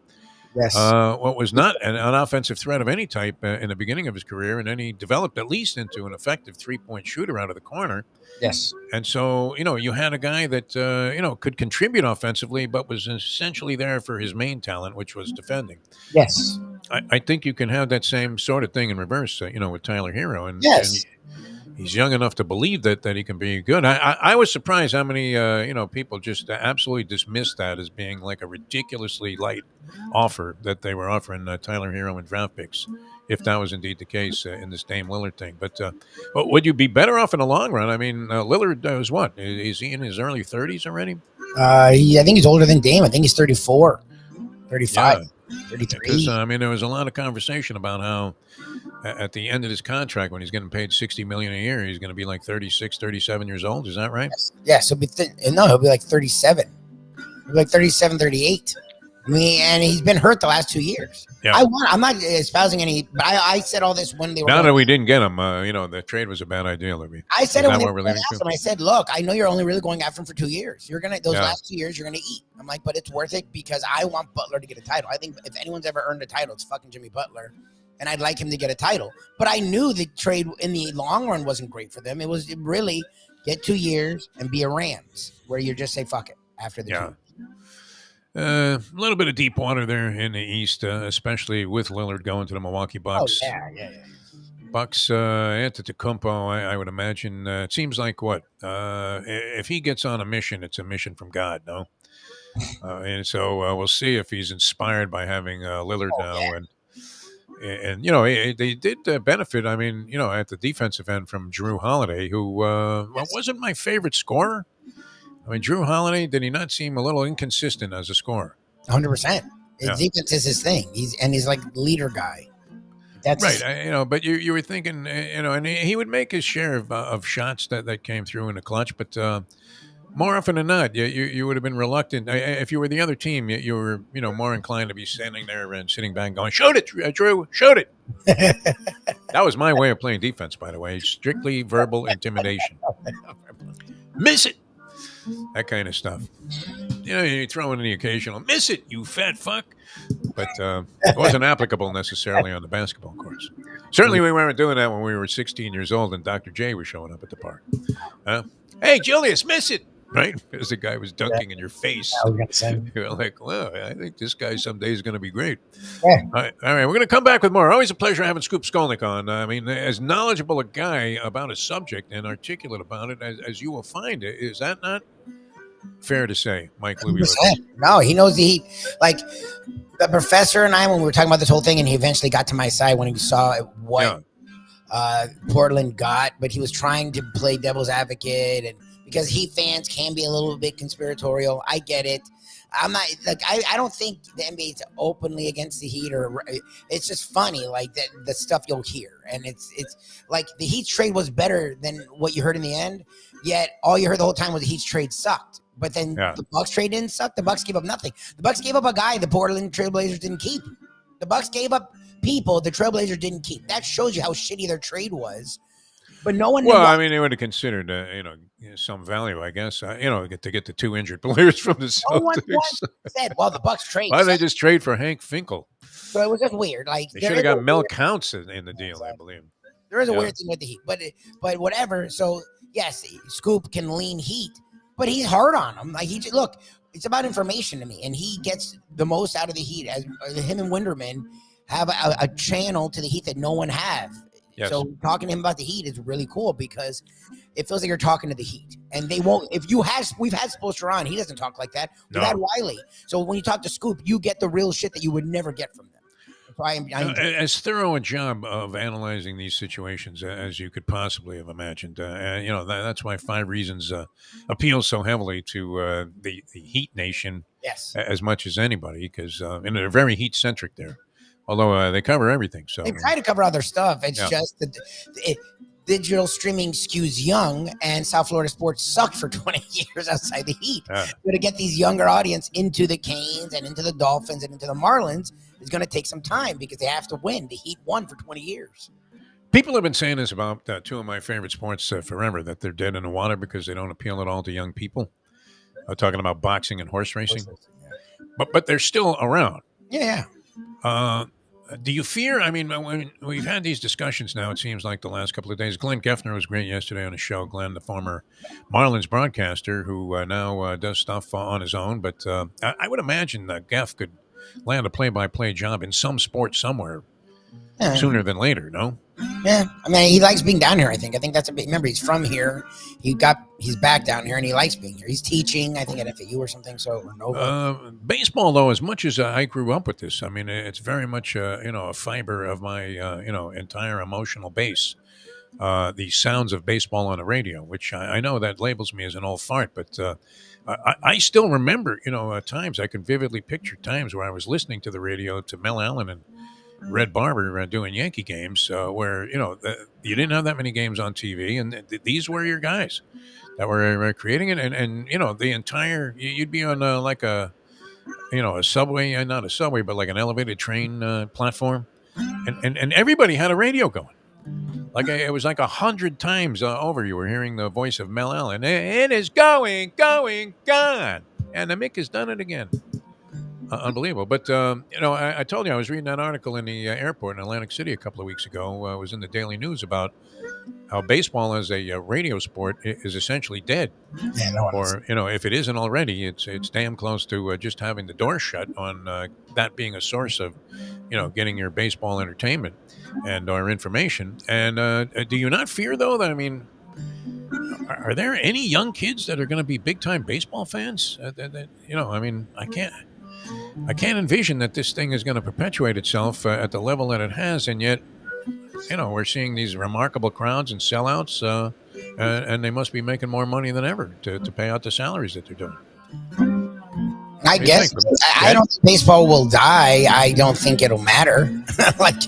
Yes. What was not an offensive threat of any type in the beginning of his career, and then he developed at least into an effective 3-point shooter out of the corner. Yes. And so, you had a guy that, could contribute offensively, but was essentially there for his main talent, which was defending. Yes. I think you can have that same sort of thing in reverse, with Tyler Hero. And, yes. And he's young enough to believe that he can be good. I was surprised how many, people just absolutely dismissed that as being like a ridiculously light offer that they were offering Tyler Hero and draft picks, if that was indeed the case in this Dame Lillard thing. But would you be better off in the long run? I mean, Lillard is what? Is he in his early 30s already? I think he's older than Dame. I think he's 34, 35, 33. Because, I mean, there was a lot of conversation about how at the end of his contract, when he's getting paid $60 million a year, he's going to be like 36, 37 years old. Is that right? Yes. He'll be like 37. He'll be like 37, 38. I mean, and he's been hurt the last 2 years. Yeah. I'm not espousing any, but I said all this when they were. Now that we didn't get him, the trade was a bad idea, Lubie. I said it when they were going after him. I said, look, I know you're only really going after him for 2 years. Last 2 years, you're going to eat. I'm like, but it's worth it because I want Butler to get a title. I think if anyone's ever earned a title, it's fucking Jimmy Butler. And I'd like him to get a title. But I knew the trade in the long run wasn't great for them. It was really get 2 years and be a Rams, where you just say, fuck it, after the 2 years. A little bit of deep water there in the East, especially with Lillard going to the Milwaukee Bucks. Oh, yeah. Bucks, Antetokounmpo, I would imagine. It seems like if he gets on a mission, it's a mission from God, no? And so we'll see if he's inspired by having Lillard now. Yeah. And they did benefit, I mean, at the defensive end from Jrue Holiday, who wasn't my favorite scorer. I mean, Jrue Holiday, did he not seem a little inconsistent as a scorer? 100%. His defense is his thing. He's like leader guy. That's Right. But you were thinking, and he would make his share of shots that came through in the clutch, but more often than not, you would have been reluctant. If you were the other team, you were more inclined to be standing there and sitting back, going, "Shoot it, Drew, shoot it." That was my way of playing defense, by the way. Strictly verbal intimidation. Miss it. That kind of stuff. You throw in the occasional, miss it, you fat fuck. But it wasn't applicable necessarily on the basketball course. Certainly we weren't doing that when we were 16 years old and Dr. J was showing up at the park. Hey, Julius, miss it. Right? Because the guy was dunking in your face. You're like, well, I think this guy someday is going to be great. Yeah. All right. We're going to come back with more. Always a pleasure having Scoop Skolnick on. I mean, as knowledgeable a guy about a subject and articulate about it as you will find it. Is that not fair to say, Mike Lubie? No, he knows the Heat. Like the professor and I, when we were talking about this whole thing, and he eventually got to my side when he saw what Portland got, but he was trying to play devil's advocate, and because Heat fans can be a little bit conspiratorial. I get it. I'm not like I don't think the NBA is openly against the Heat, or it's just funny like the stuff you'll hear, and it's like the Heat's trade was better than what you heard in the end. Yet all you heard the whole time was the Heat's trade sucked. But then the Bucks trade didn't suck. The Bucks gave up nothing. The Bucks gave up a guy the Portland Trailblazers didn't keep. The Bucks gave up people the Trailblazers didn't keep. That shows you how shitty their trade was. But no one. Well, I mean, they would have considered, some value, I guess. To get the two injured players from the Celtics. No one said, "Well, the Bucks trade." Why did they just trade for Hank Finkel? So it was just weird. Like they should have got Mel Counts in the deal, I believe. There is a weird thing with the Heat, but whatever. So yes, Scoop can lean Heat, but he's hard on him. Like look, it's about information to me, and he gets the most out of the Heat. As him and Winderman have a channel to the Heat that no one have. Yes. So talking to him about the Heat is really cool because it feels like you're talking to the Heat, and they won't. We've had Spoelstra on, he doesn't talk like that. We've had Wiley, so when you talk to Scoop, you get the real shit that you would never get from them. So as thorough a job of analyzing these situations as you could possibly have imagined. That's why 5 Reasons appeals so heavily to the Heat Nation, as much as anybody, because they're very Heat centric there. Although they cover everything, so they try to cover other stuff. It's just that digital streaming skews young, and South Florida sports sucked for 20 years outside the Heat. So to get these younger audience into the Canes and into the Dolphins and into the Marlins is going to take some time because they have to win. The Heat won for 20 years. People have been saying this about 2 of my favorite sports forever, that they're dead in the water because they don't appeal at all to young people. I'm talking about boxing and horse racing. But they're still around. Yeah. Do you fear? I mean, when we've had these discussions now, it seems like the last couple of days. Glenn Geffner was great yesterday on the show. Glenn, the former Marlins broadcaster, who now does stuff on his own. But I would imagine that Geff could land a play-by-play job in some sport somewhere sooner than later, no? Yeah, I mean, he likes being down here, I think. I think that's a big, remember, he's from here. He's back down here, and he likes being here. He's teaching, I think, at FAU or something, baseball, though, as much as I grew up with this, I mean, it's very much, a fiber of my, entire emotional base. The sounds of baseball on the radio, which I know that labels me as an old fart, but I still remember, times, I can vividly picture times where I was listening to the radio to Mel Allen and Red Barber doing Yankee games where, you didn't have that many games on TV, and these were your guys that were creating it. And the entire, you'd be on like a subway, not a subway, but like an elevated train platform. And everybody had a radio going. Like it was like 100 times over, you were hearing the voice of Mel Allen. It is going, gone. And the Mick has done it again. Unbelievable. But, I told you I was reading that article in the airport in Atlantic City a couple of weeks ago. I was in the Daily News about how baseball as a radio sport is essentially dead. Yeah, no or, if it isn't already, it's damn close to just having the door shut on that being a source of, getting your baseball entertainment and our information. And do you not fear, though, that, I mean, are there any young kids that are going to be big-time baseball fans? I can't envision that this thing is going to perpetuate itself at the level that it has, and yet, we're seeing these remarkable crowds and sellouts, and they must be making more money than ever to pay out the salaries that they're doing. I guess. I don't think baseball will die. I don't think it'll matter. Like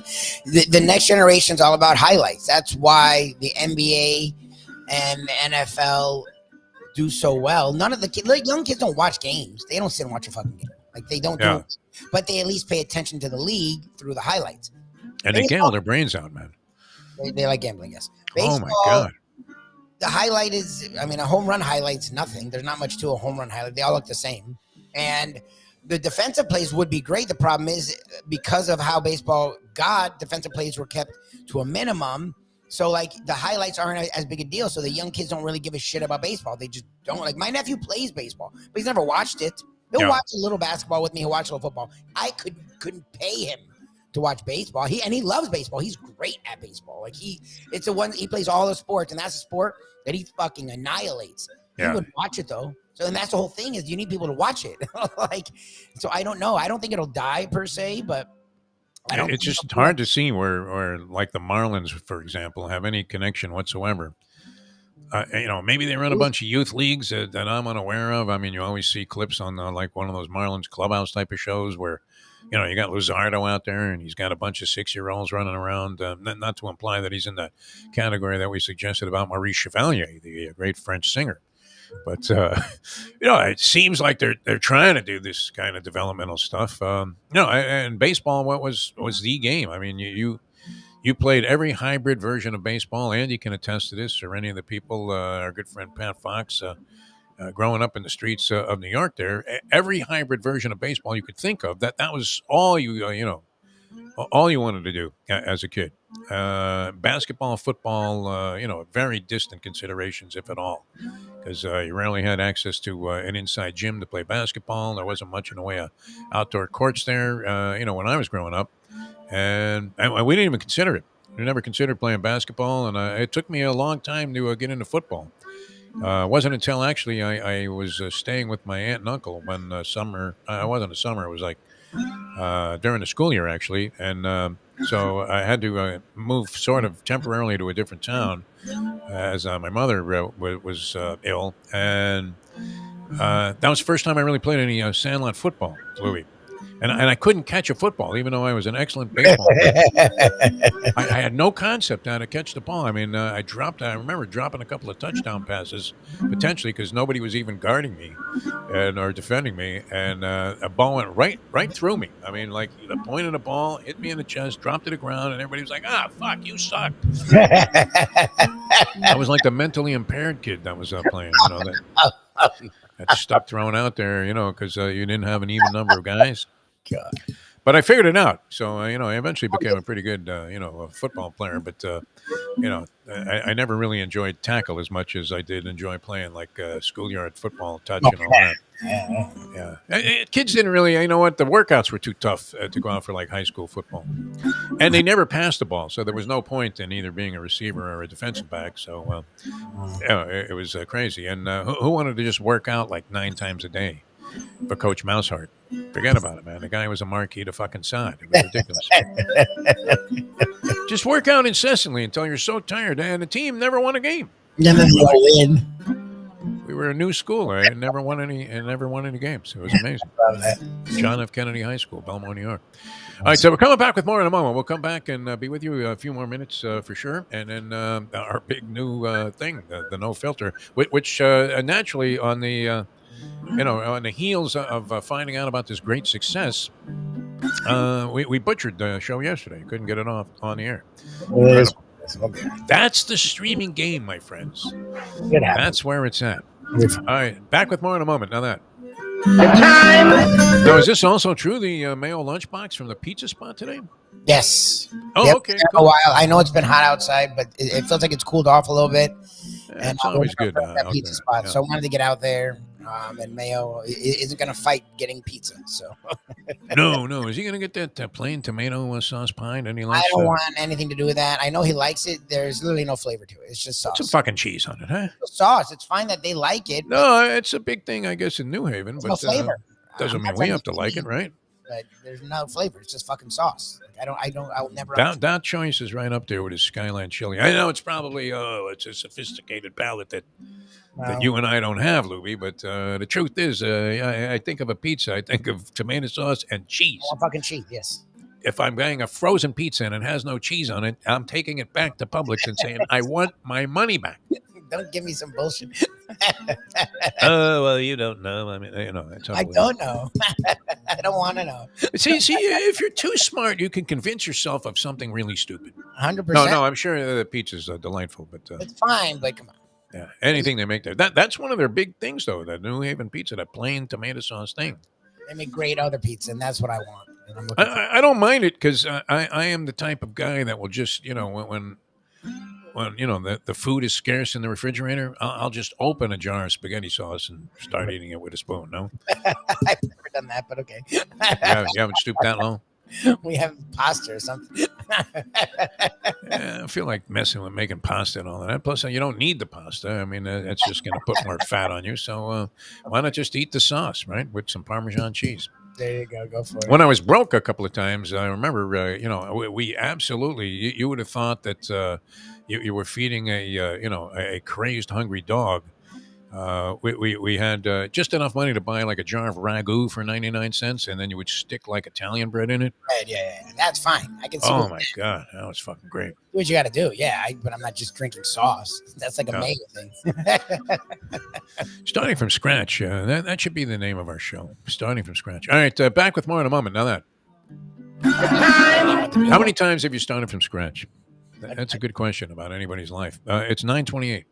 the next generation is all about highlights. That's why the NBA and the NFL do so well. None of the kids, like young kids, don't watch games. They don't sit and watch a fucking game. Like they don't do it. But they at least pay attention to the league through the highlights. And they gamble their brains out, man. They like gambling, yes. Baseball, oh my God. The highlight is, I mean, a home run highlight's nothing. There's not much to a home run highlight. They all look the same. And the defensive plays would be great. The problem is because of how baseball got, defensive plays were kept to a minimum. So, like, the highlights aren't as big a deal. So the young kids don't really give a shit about baseball. They just don't. Like, my nephew plays baseball, but he's never watched it. He'll watch a little basketball with me. He'll watch a little football. I couldn't pay him to watch baseball. He loves baseball. He's great at baseball. Like it's the one he plays all the sports, and that's a sport that he fucking annihilates. He would watch it though. So and that's the whole thing is you need people to watch it. Like, so I don't know. I don't think it'll die per se, but it's just hard to see where like the Marlins, for example, have any connection whatsoever. Maybe they run a bunch of youth leagues that I'm unaware of. I mean, you always see clips on like one of those Marlins clubhouse type of shows where, you got Luzardo out there and he's got a bunch of 6-year-olds running around. Not to imply that he's in that category that we suggested about Maurice Chevalier, the great French singer. But, it seems like they're trying to do this kind of developmental stuff. And baseball, what was the game? I mean, you played every hybrid version of baseball. Andy can attest to this, or any of the people, our good friend Pat Fox, growing up in the streets of New York there, every hybrid version of baseball you could think of, that was all all you wanted to do as a kid. Basketball, football, very distant considerations, if at all, because you rarely had access to an inside gym to play basketball. There wasn't much in the way of outdoor courts there, when I was growing up. And we didn't even consider it. We never considered playing basketball, and it took me a long time to get into football. It wasn't until actually I was staying with my aunt and uncle one summer. It wasn't a summer. It was like during the school year, actually. And so I had to move sort of temporarily to a different town as my mother was ill. And that was the first time I really played any sandlot football, Louie. And I couldn't catch a football, even though I was an excellent baseball player. I had no concept how to catch the ball. I mean, I remember dropping a couple of touchdown passes, potentially because nobody was even guarding me or defending me. And a ball went right through me. I mean, like the point of the ball hit me in the chest, dropped to the ground, and everybody was like, fuck, you suck. I was like the mentally impaired kid that was playing, that stuck thrown out there, because you didn't have an even number of guys. God. But I figured it out. So, I eventually became a pretty good, a football player. But, I never really enjoyed tackle as much as I did enjoy playing like schoolyard football, touch and all that. Yeah. Kids didn't really, the workouts were too tough to go out for like high school football. And they never passed the ball. So there was no point in either being a receiver or a defensive back. So, it was crazy. And who wanted to just work out like 9 times a day for Coach Mousehart? Forget about it, man. The guy was a marquee to fucking sod. It was ridiculous. Just work out incessantly until you're so tired. And the team never won a game. Never win. We were a new school. I never won any games. It was amazing. John F. Kennedy High School, Belmont, New York. All right, so we're coming back with more in a moment. We'll come back and be with you a few more minutes for sure. And then our big new thing, the No Filter, which naturally on the... on the heels of finding out about this great success, we butchered the show yesterday. Couldn't get it off on the air. That's the streaming game, my friends. That's where it's at. All right, back with more in a moment. Now that. Now, is this also true, the Mayo lunchbox from the pizza spot today? Yes. Oh, okay. Cool. A while. I know it's been hot outside, but it feels like it's cooled off a little bit. And it's always good. That pizza spot. Yeah. So I wanted to get out there. And Mayo isn't going to fight getting pizza. So no. Is he going to get that plain tomato sauce pie? And he likes I don't want anything to do with that. I know he likes it. There's literally no flavor to it. It's just sauce. Put some fucking cheese on it, huh? Sauce. It's fine that they like it. No, it's a big thing, I guess, in New Haven. But no flavor. Doesn't mean we have to like it, right? But there's no flavor. It's just fucking sauce. I'll never. That choice is right up there with his Skyline chili. I know it's probably it's a sophisticated palate that that you and I don't have, Lubie. But the truth is, I think of a pizza, I think of tomato sauce and cheese. I want fucking cheese, yes. If I'm buying a frozen pizza and it has no cheese on it, I'm taking it back to Publix and saying, I want my money back. Don't give me some bullshit. Oh, well, you don't know. I mean, it's I don't know. I don't want to know. See, if you're too smart, you can convince yourself of something really stupid. 100%. No, I'm sure the pizza's delightful, but it's fine, but come on. yeah, anything they make there. That's one of their big things, though, that New Haven pizza, that plain tomato sauce thing. They make great other pizza, and that's what I want. And I don't mind it because I am the type of guy that will just, when the food is scarce in the refrigerator, I'll just open a jar of spaghetti sauce and start eating it with a spoon. No, I've never done that, but okay. you haven't stooped that low. We have pasta or something. Yeah, I feel like messing with making pasta and all that. Plus, you don't need the pasta. I mean, it's just going to put more fat on you. So why not just eat the sauce, right, with some Parmesan cheese? There you go. Go for it. When I was broke a couple of times, I remember, we absolutely, you would have thought that you were feeding a crazed, hungry dog. We had just enough money to buy like a jar of ragu for 99 cents, and then you would stick like Italian bread in it. Right, yeah. That's fine. I can see. Oh my God, that was fucking great. Do what you got to do. Yeah, but I'm not just drinking sauce. That's like a mayo thing. Starting from scratch. That should be the name of our show. Starting from scratch. All right, back with more in a moment. Now that. How many times have you started from scratch? That's a good question about anybody's life. It's 9:28.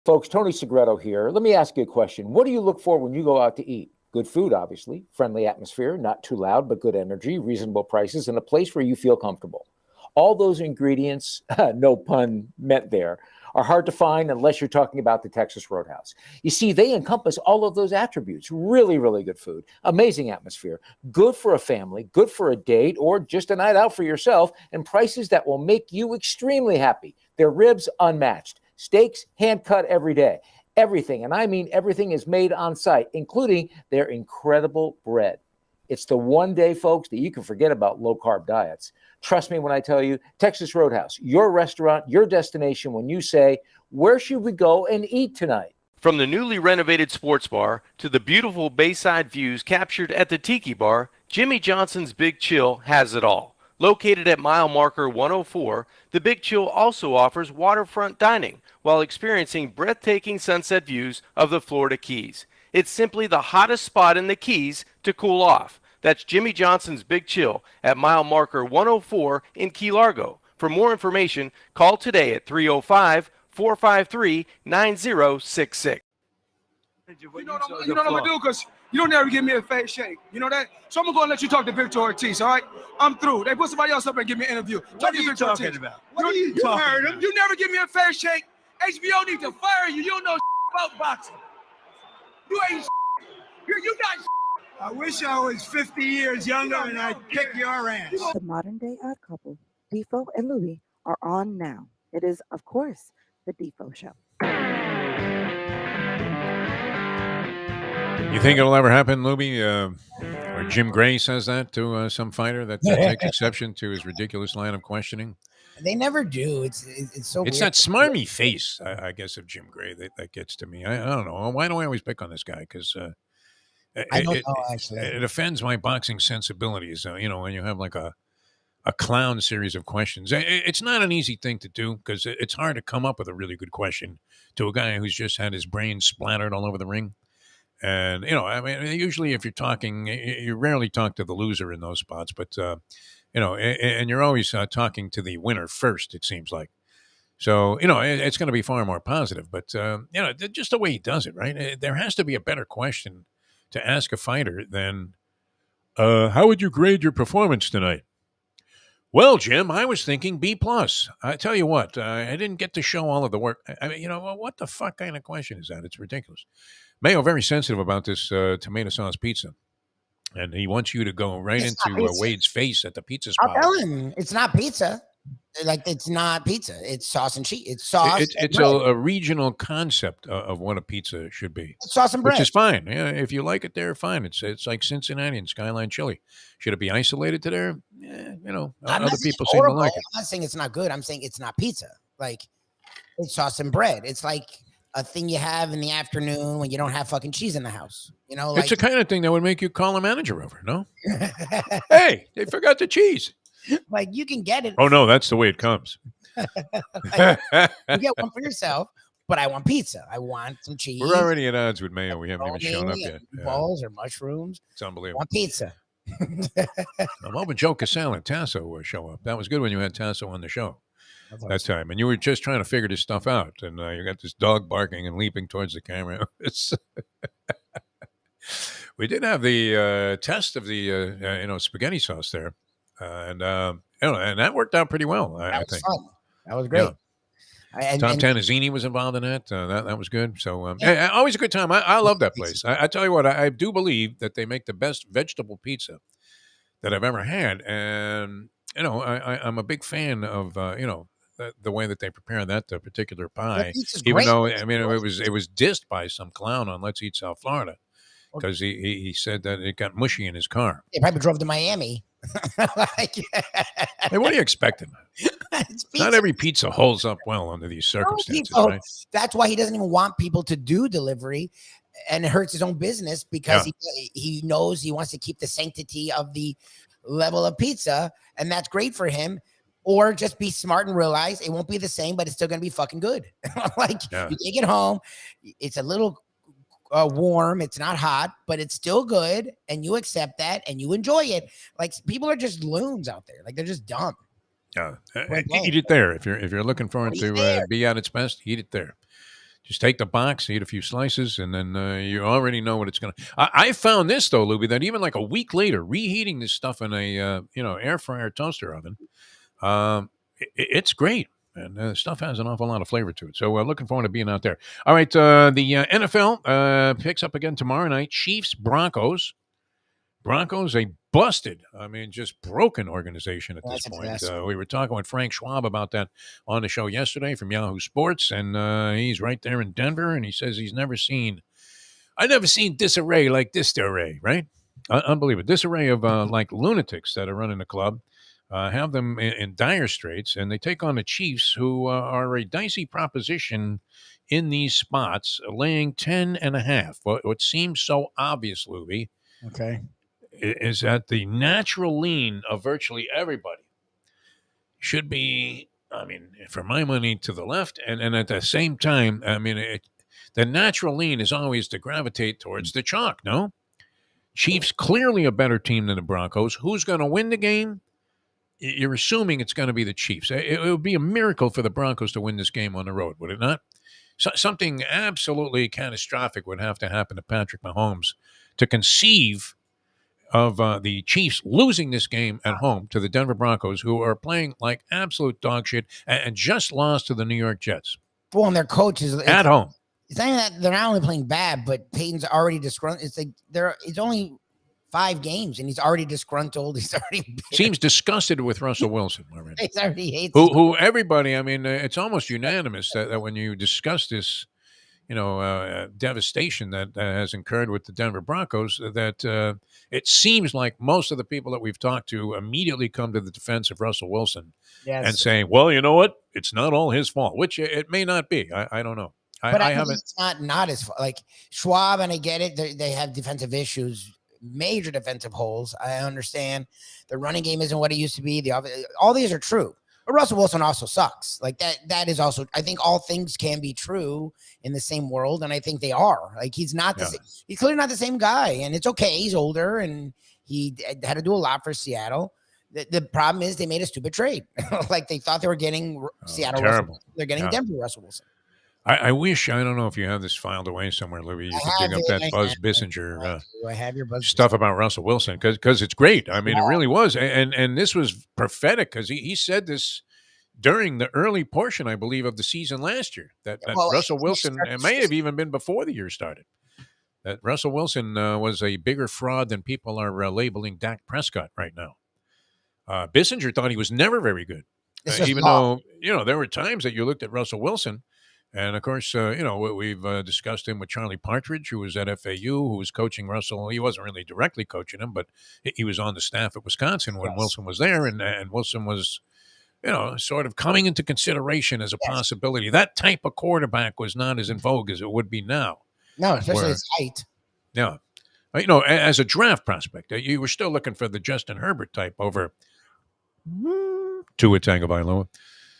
Folks, Tony Segreto here. Let me ask you a question. What do you look for when you go out to eat? Good food, obviously, friendly atmosphere, not too loud, but good energy, reasonable prices, and a place where you feel comfortable. All those ingredients, no pun meant there, are hard to find unless you're talking about the Texas Roadhouse. You see, they encompass all of those attributes. Really, really good food, amazing atmosphere, good for a family, good for a date, or just a night out for yourself, and prices that will make you extremely happy. Their ribs unmatched. Steaks hand cut every day. Everything, and I mean everything, is made on site, including their incredible bread. It's the one day, folks, that you can forget about low-carb diets. Trust me when I tell you, Texas Roadhouse, your restaurant, your destination when you say, where should we go and eat tonight? From the newly renovated sports bar to the beautiful bayside views captured at the Tiki Bar, Jimmy Johnson's Big Chill has it all. Located at mile marker 104, the Big Chill also offers waterfront dining while experiencing breathtaking sunset views of the Florida Keys. It's simply the hottest spot in the Keys to cool off. That's Jimmy Johnson's Big Chill at mile marker 104 in Key Largo. For more information, call today at 305-453-9066. You know what I'm going to do? Because you don't never give me a face shake. You know that? So I'm going to let you talk to Victor Ortiz, all right? I'm through. They put somebody else up and give me an interview. What are you talking about? What are you talking about? You never give me a fair shake. HBO need to fire you. You don't know about boxing. You ain't you got I wish I was 50 years younger and I'd kick your ass. The modern day odd couple, Defo and Lubie, are on now. It is, of course, the Defo Show. You think it'll ever happen, Lubie? Or Jim Gray says that to some fighter that takes exception to his ridiculous line of questioning? They never do. It's so. It's weird. that smarmy face, I guess, of Jim Gray that gets to me. I don't know. Why do I always pick on this guy? Because I don't know, actually. It offends my boxing sensibilities. When you have like a clown series of questions, it's not an easy thing to do because it's hard to come up with a really good question to a guy who's just had his brain splattered all over the ring. And, usually if you're talking, you rarely talk to the loser in those spots, but, and you're always talking to the winner first, it seems like. So, it's going to be far more positive, but, just the way he does it, right? There has to be a better question to ask a fighter than, how would you grade your performance tonight? Well, Jim, I was thinking B+. I tell you what, I didn't get to show all of the work. I mean, what the fuck kind of question is that? It's ridiculous. Mayo very sensitive about this tomato sauce pizza, and he wants you to go right into Wade's face at the pizza spot. I'll tell him it's not pizza. Like, it's not pizza. It's sauce and cheese. It's sauce. It's a regional concept of what a pizza should be. It's sauce and bread, which is fine. Yeah, if you like it there, fine. It's like Cincinnati and Skyline Chili. Should it be isolated to there? Yeah, other people seem to like it. I'm not saying it's not good. I'm saying it's not pizza. Like, It's sauce and bread. It's like a thing you have in the afternoon when you don't have fucking cheese in the house. You know, It's like the kind of thing that would make you call a manager over, no? Hey, they forgot the cheese. like you can get it. Oh, no, that's the way it comes. Like, you get one for yourself, but I want pizza. I want some cheese. We're already at odds with Mayo. We haven't even shown up yet. Balls or mushrooms. It's I unbelievable. want pizza. I'm hoping Joe Casale and Tasso will show up. That was good when you had Tasso on the show that time. And you were just trying to figure this stuff out. And you got this dog barking and leaping towards the camera. We did have the test of the spaghetti sauce there. And that worked out pretty well, I think. Fun. That was great. Yeah. Tom Tanazzini was involved in that. That was good. So always a good time. I love that place. I tell you what, I do believe that they make the best vegetable pizza that I've ever had. And, I'm a big fan of, the way that they prepare that particular pie. Even though, I mean, it was dissed by some clown on Let's Eat South Florida because he said that it got mushy in his car. They probably drove to Miami. Hey, what are you expecting? Not every pizza holds up well under these circumstances, right? That's why he doesn't even want people to do delivery, and it hurts his own business because he knows he wants to keep the sanctity of the level of pizza, and that's great for him. Or just be smart and realize it won't be the same, but it's still going to be fucking good. You take it home, it's a little warm, it's not hot, but it's still good, and you accept that and you enjoy it. Like people are just loons out there, like they're just dumb. Yeah, eat it there if you're looking for it to be at its best. Eat it there. Just take the box, eat a few slices, and then you already know what it's gonna. I found this though, Lubie, that even like a week later, reheating this stuff in a air fryer toaster oven, it's great. And stuff has an awful lot of flavor to it. So looking forward to being out there. All right, the NFL picks up again tomorrow night. Chiefs, Broncos. Broncos, a busted, just broken organization at this point. We were talking with Frank Schwab about that on the show yesterday from Yahoo Sports, and he's right there in Denver, and he says I've never seen disarray like this disarray, right? Unbelievable. Disarray of like lunatics that are running the club. Have them in dire straits, and they take on the Chiefs, who are a dicey proposition in these spots, laying 10.5. What seems so obvious, Lubie, is that the natural lean of virtually everybody should be, for my money, to the left, and at the same time, the natural lean is always to gravitate towards the chalk, no? Chiefs clearly a better team than the Broncos. Who's going to win the game? You're assuming it's going to be the Chiefs. It would be a miracle for the Broncos to win this game on the road, would it not? Something absolutely catastrophic would have to happen to Patrick Mahomes to conceive of the Chiefs losing this game at home to the Denver Broncos, who are playing like absolute dog shit and just lost to the New York Jets. Well, and their coaches at home. It's not that they're not only playing bad, but Peyton's already disgruntled. It's like it's only 5 games, and he's already disgruntled. He's already seems disgusted with Russell Wilson already. He already hates who everybody. It's almost unanimous that when you discuss this, devastation that has occurred with the Denver Broncos, that it seems like most of the people that we've talked to immediately come to the defense of Russell Wilson and saying, "Well, you know what? It's not all his fault," which it may not be. I don't know. But I haven't. It's not his fault. Like Schwab, and I get it. They have defensive issues. Major defensive holes. I understand the running game isn't what it used to be. All these are true, but Russell Wilson also sucks. Like that is also. I think all things can be true in the same world, and I think they are. Like he's not he's clearly not the same guy, and it's okay. He's older, and he had to do a lot for Seattle. The problem is they made a stupid trade. Like they thought they were getting Seattle. Terrible. They're getting Denver Russell Wilson. I wish, I don't know if you have this filed away somewhere, Lubie. You can dig up that Buzz Bissinger I have your Buzz stuff about Russell Wilson because it's great. It really was. And this was prophetic because he said this during the early portion, I believe, of the season last year. That Russell Wilson, it may have even been before the year started, that Russell Wilson was a bigger fraud than people are labeling Dak Prescott right now. Bissinger thought he was never very good, even though, there were times that you looked at Russell Wilson. And, of course, we've discussed him with Charlie Partridge, who was at FAU, who was coaching Russell. He wasn't really directly coaching him, but he was on the staff at Wisconsin when Wilson was there. And Wilson was, sort of coming into consideration as a possibility. That type of quarterback was not as in vogue as it would be now. No, especially his height. Yeah. As a draft prospect, you were still looking for the Justin Herbert type over Tua Tagovailoa.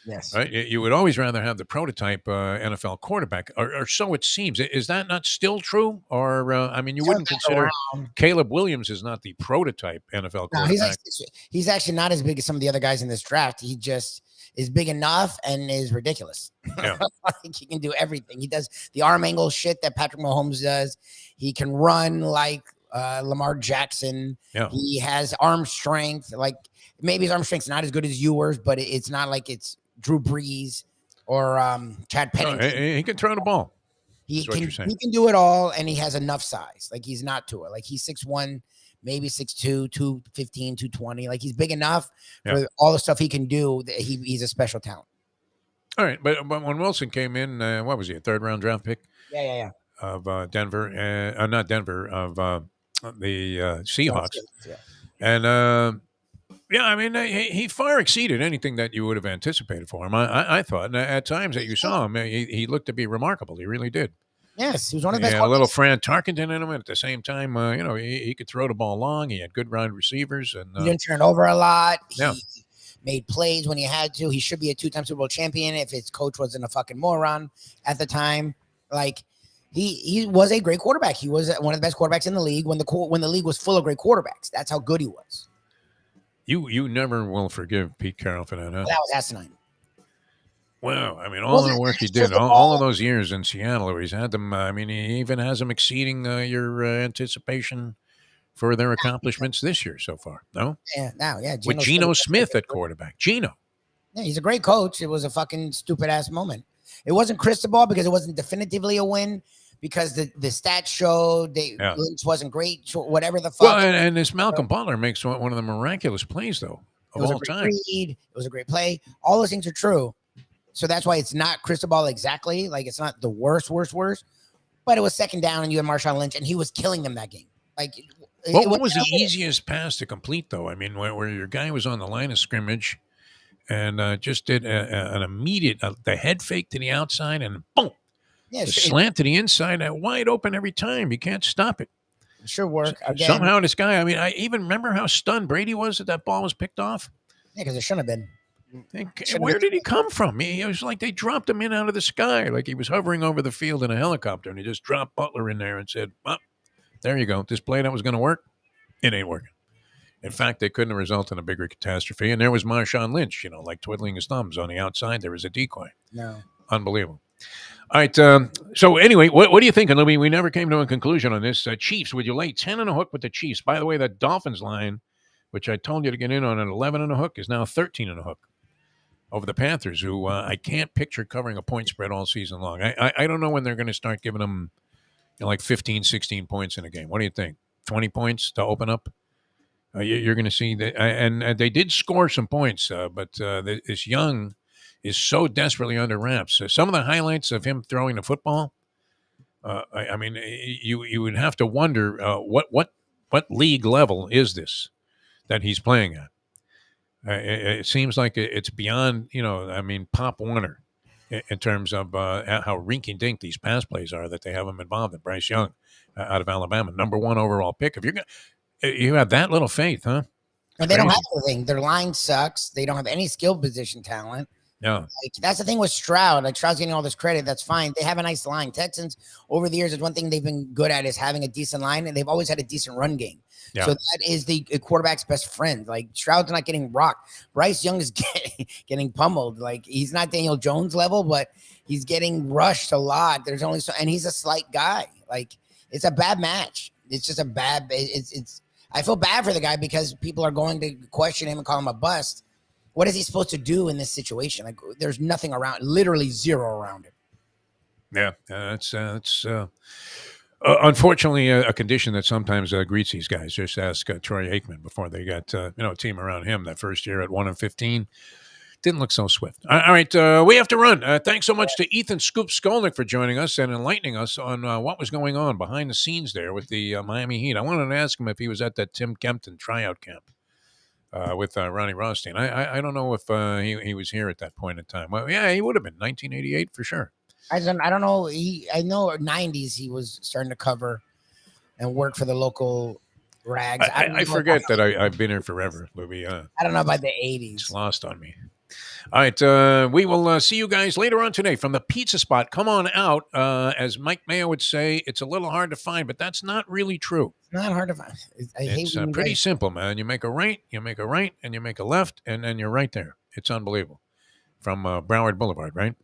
Yes. Right? You would always rather have the prototype NFL quarterback, or so it seems. Is that not still true? Or, you wouldn't consider Caleb Williams is not the prototype NFL quarterback. No, he's actually not as big as some of the other guys in this draft. He just is big enough and is ridiculous. Yeah. He can do everything. He does the arm angle shit that Patrick Mahomes does. He can run like Lamar Jackson. Yeah. He has arm strength. Like maybe his arm strength's not as good as yours, but it's not like it's Drew Brees or Chad Pennington. He can throw the ball. He can do it all, and he has enough size. Like he's not Tua. Like he's 6'1", maybe 6'2", 215, 220. Like he's big enough for all the stuff he can do. He's a special talent. All right, but when Wilson came in, what was he, a third-round draft pick? Yeah. Of Denver, not Denver, of the Seahawks. Yeah. And he far exceeded anything that you would have anticipated for him. I thought, and at times that you saw him, he looked to be remarkable. He really did. Yes, he was one of the best. A little Fran Tarkenton in him, and at the same time, he could throw the ball long. He had good wide receivers, and he didn't turn over a lot. Yeah. He made plays when he had to. He should be a 2-time Super Bowl champion if his coach wasn't a fucking moron at the time. Like he was a great quarterback. He was one of the best quarterbacks in the league when the league was full of great quarterbacks. That's how good he was. You never will forgive Pete Carroll for that, huh? That was asinine. Well, all the work he did, all of those years in Seattle where he's had them, he even has them exceeding your anticipation for their accomplishments this year so far, no? Yeah. With Geno Smith at quarterback. Geno. Yeah, he's a great coach. It was a fucking stupid-ass moment. It wasn't Cristobal because it wasn't definitively a win, because the stats showed Lynch wasn't great, whatever the fuck. Well, and this Malcolm Butler makes one of the miraculous plays, though, of all time. It was a great play. All those things are true. So that's why it's not Cristobal exactly. Like, it's not the worst. But it was second down, and you had Marshawn Lynch, and he was killing them that game. Like, what was the easiest pass to complete, though? Where your guy was on the line of scrimmage and just did an immediate the head fake to the outside, and boom. Yeah, slant to the inside, wide open every time. You can't stop it. It sure work. Again, somehow this guy, I even remember how stunned Brady was that ball was picked off. Yeah, because it shouldn't have been. Where did he come from? It was like they dropped him in out of the sky, like he was hovering over the field in a helicopter, and he just dropped Butler in there and said, well, there you go. This play that was going to work, it ain't working. In fact, they couldn't have resulted in a bigger catastrophe. And there was Marshawn Lynch, like twiddling his thumbs on the outside. There was a decoy. No. Unbelievable. All right. So anyway, what do you think, Lubie? We never came to a conclusion on this. Chiefs, would you lay 10 and a hook with the Chiefs? By the way, that Dolphins line, which I told you to get in on at 11 and a hook, is now 13 and a hook over the Panthers, who I can't picture covering a point spread all season long. I don't know when they're going to start giving them like 15, 16 points in a game. What do you think? 20 points to open up? You're going to see that. And they did score some points, but this Young is so desperately under wraps. Some of the highlights of him throwing the football, you would have to wonder what league level is this that he's playing at. It seems like it's beyond, Pop Warner in terms of how rinky-dink these pass plays are that they have him involved in. Bryce Young out of Alabama, number 1 overall pick. You have that little faith, huh? And they don't have anything. Their line sucks. They don't have any skill position talent. Yeah. Like, that's the thing with Stroud. Like, Stroud's getting all this credit. That's fine. They have a nice line. Texans, over the years, is one thing they've been good at is having a decent line, and they've always had a decent run game. Yeah. So that is the quarterback's best friend. Like, Stroud's not getting rocked. Bryce Young is getting pummeled. Like, he's not Daniel Jones level, but he's getting rushed a lot. There's only and he's a slight guy. Like, it's a bad match. It's just a bad. I feel bad for the guy because people are going to question him and call him a bust. What is he supposed to do in this situation? Like, there's nothing around, literally zero around him. Yeah, that's unfortunately a condition that sometimes greets these guys. Just ask Troy Aikman before they got a team around him that first year at 1-15. Didn't look so swift. All right, we have to run. Thanks so much to Ethan Skolnick for joining us and enlightening us on what was going on behind the scenes there with the Miami Heat. I wanted to ask him if he was at that Tim Kempton tryout camp. with Ronnie Rothstein. I don't know if he was here at that point in time. Well, yeah, he would have been 1988 for sure. I don't know. I know 90s he was starting to cover and work for the local rags. I forget that I've been here forever, Lubie. I don't know about the 80s. It's lost on me. All right, we will see you guys later on today from the pizza spot. Come on out. As Mike Mayo would say, it's a little hard to find, but that's not really true. It's not hard to find. It's pretty simple, man. You make a right, and you make a left, and then you're right there. It's unbelievable. From Broward Boulevard, right?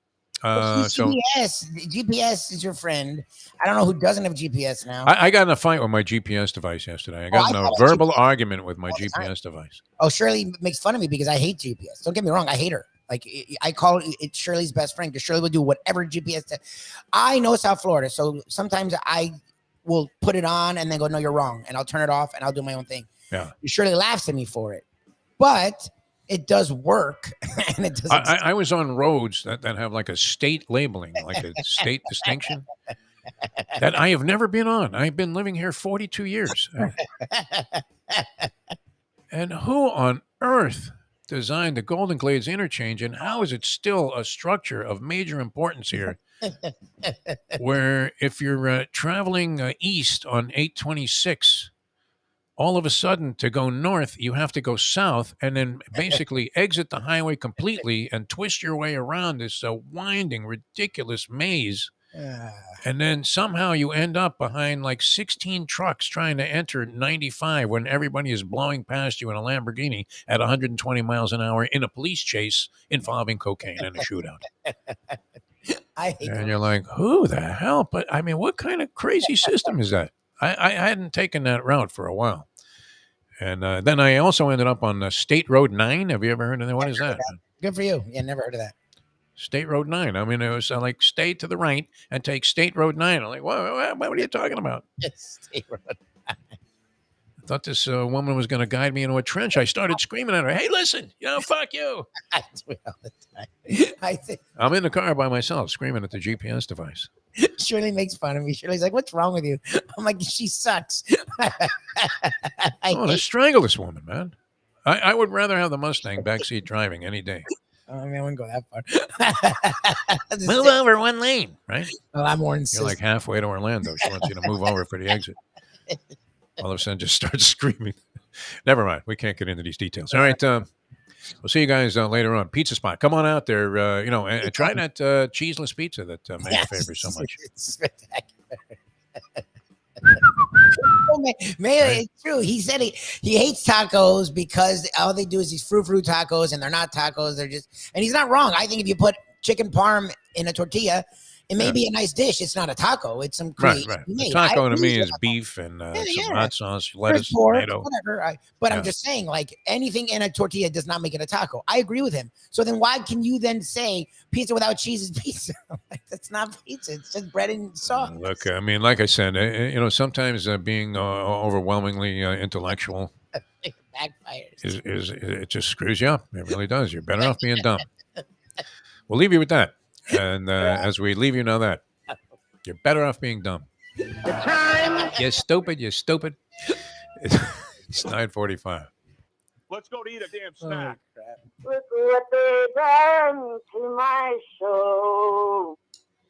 GPS is your friend. I don't know who doesn't have GPS now. I got in a fight with my GPS device yesterday. I got in a verbal argument with my GPS device. Oh, Shirley makes fun of me because I hate GPS. Don't get me wrong. I hate her. Like, I call it Shirley's best friend because Shirley will do whatever GPS does. I know South Florida, so sometimes I will put it on and then go, no, you're wrong. And I'll turn it off and I'll do my own thing. Yeah. Shirley laughs at me for it. But it does work. And it doesn't. I was on roads that have like a state labeling, like a state distinction that I have never been on. I've been living here 42 years. And who on earth designed the Golden Glades interchange, and how is it still a structure of major importance here? Where if you're traveling east on 826, all of a sudden to go north, you have to go south and then basically exit the highway completely and twist your way around this winding, ridiculous maze. And then somehow you end up behind like 16 trucks trying to enter 95 when everybody is blowing past you in a Lamborghini at 120 miles an hour in a police chase involving cocaine and a shootout. And you're like, who the hell? But I mean, what kind of crazy system is that? I hadn't taken that route for a while. And then I also ended up on State Road 9. Have you ever heard of that? What is that? Good for you. Yeah, never heard of that. State Road 9. I mean, it was like stay to the right and take State Road 9. I'm like, what are you talking about? State Road 9. I thought this woman was going to guide me into a trench. I started screaming at her, hey, listen, fuck you. I do it all the time. I'm in the car by myself screaming at the GPS device. Shirley makes fun of me. Shirley's like, what's wrong with you? I'm like, she sucks. Let's strangle this woman, man. I would rather have the Mustang backseat driving any day. I mean, I wouldn't go that far. Move over one lane, right? Well, I'm more insistent. You're like halfway to Orlando. She wants you to move over for the exit. All of a sudden, just starts screaming. Never mind. We can't get into these details. All right. We'll see you guys later on. Pizza spot. Come on out there. And try that cheeseless pizza that Mayo favors so much. It's spectacular. Mayo, it's true. He said he hates tacos because all they do is these frou tacos, and they're not tacos. They're just, and he's not wrong. I think if you put chicken parm in a tortilla, it may be a nice dish. It's not a taco. It's some creation. Right. The taco to me is beef and some hot sauce, lettuce, tomato. Whatever. But I'm just saying, like, anything in a tortilla does not make it a taco. I agree with him. So then why can you then say pizza without cheese is pizza? Like, that's not pizza. It's just bread and sauce. Look, I mean, like I said, sometimes being overwhelmingly intellectual it backfires. It just screws you up. It really does. You're better off being dumb. We'll leave you with that. And as we leave you, know that you're better off being dumb. The time. You're stupid. It's 9:45. Let's go to eat a damn snack. Look what they done to my soul.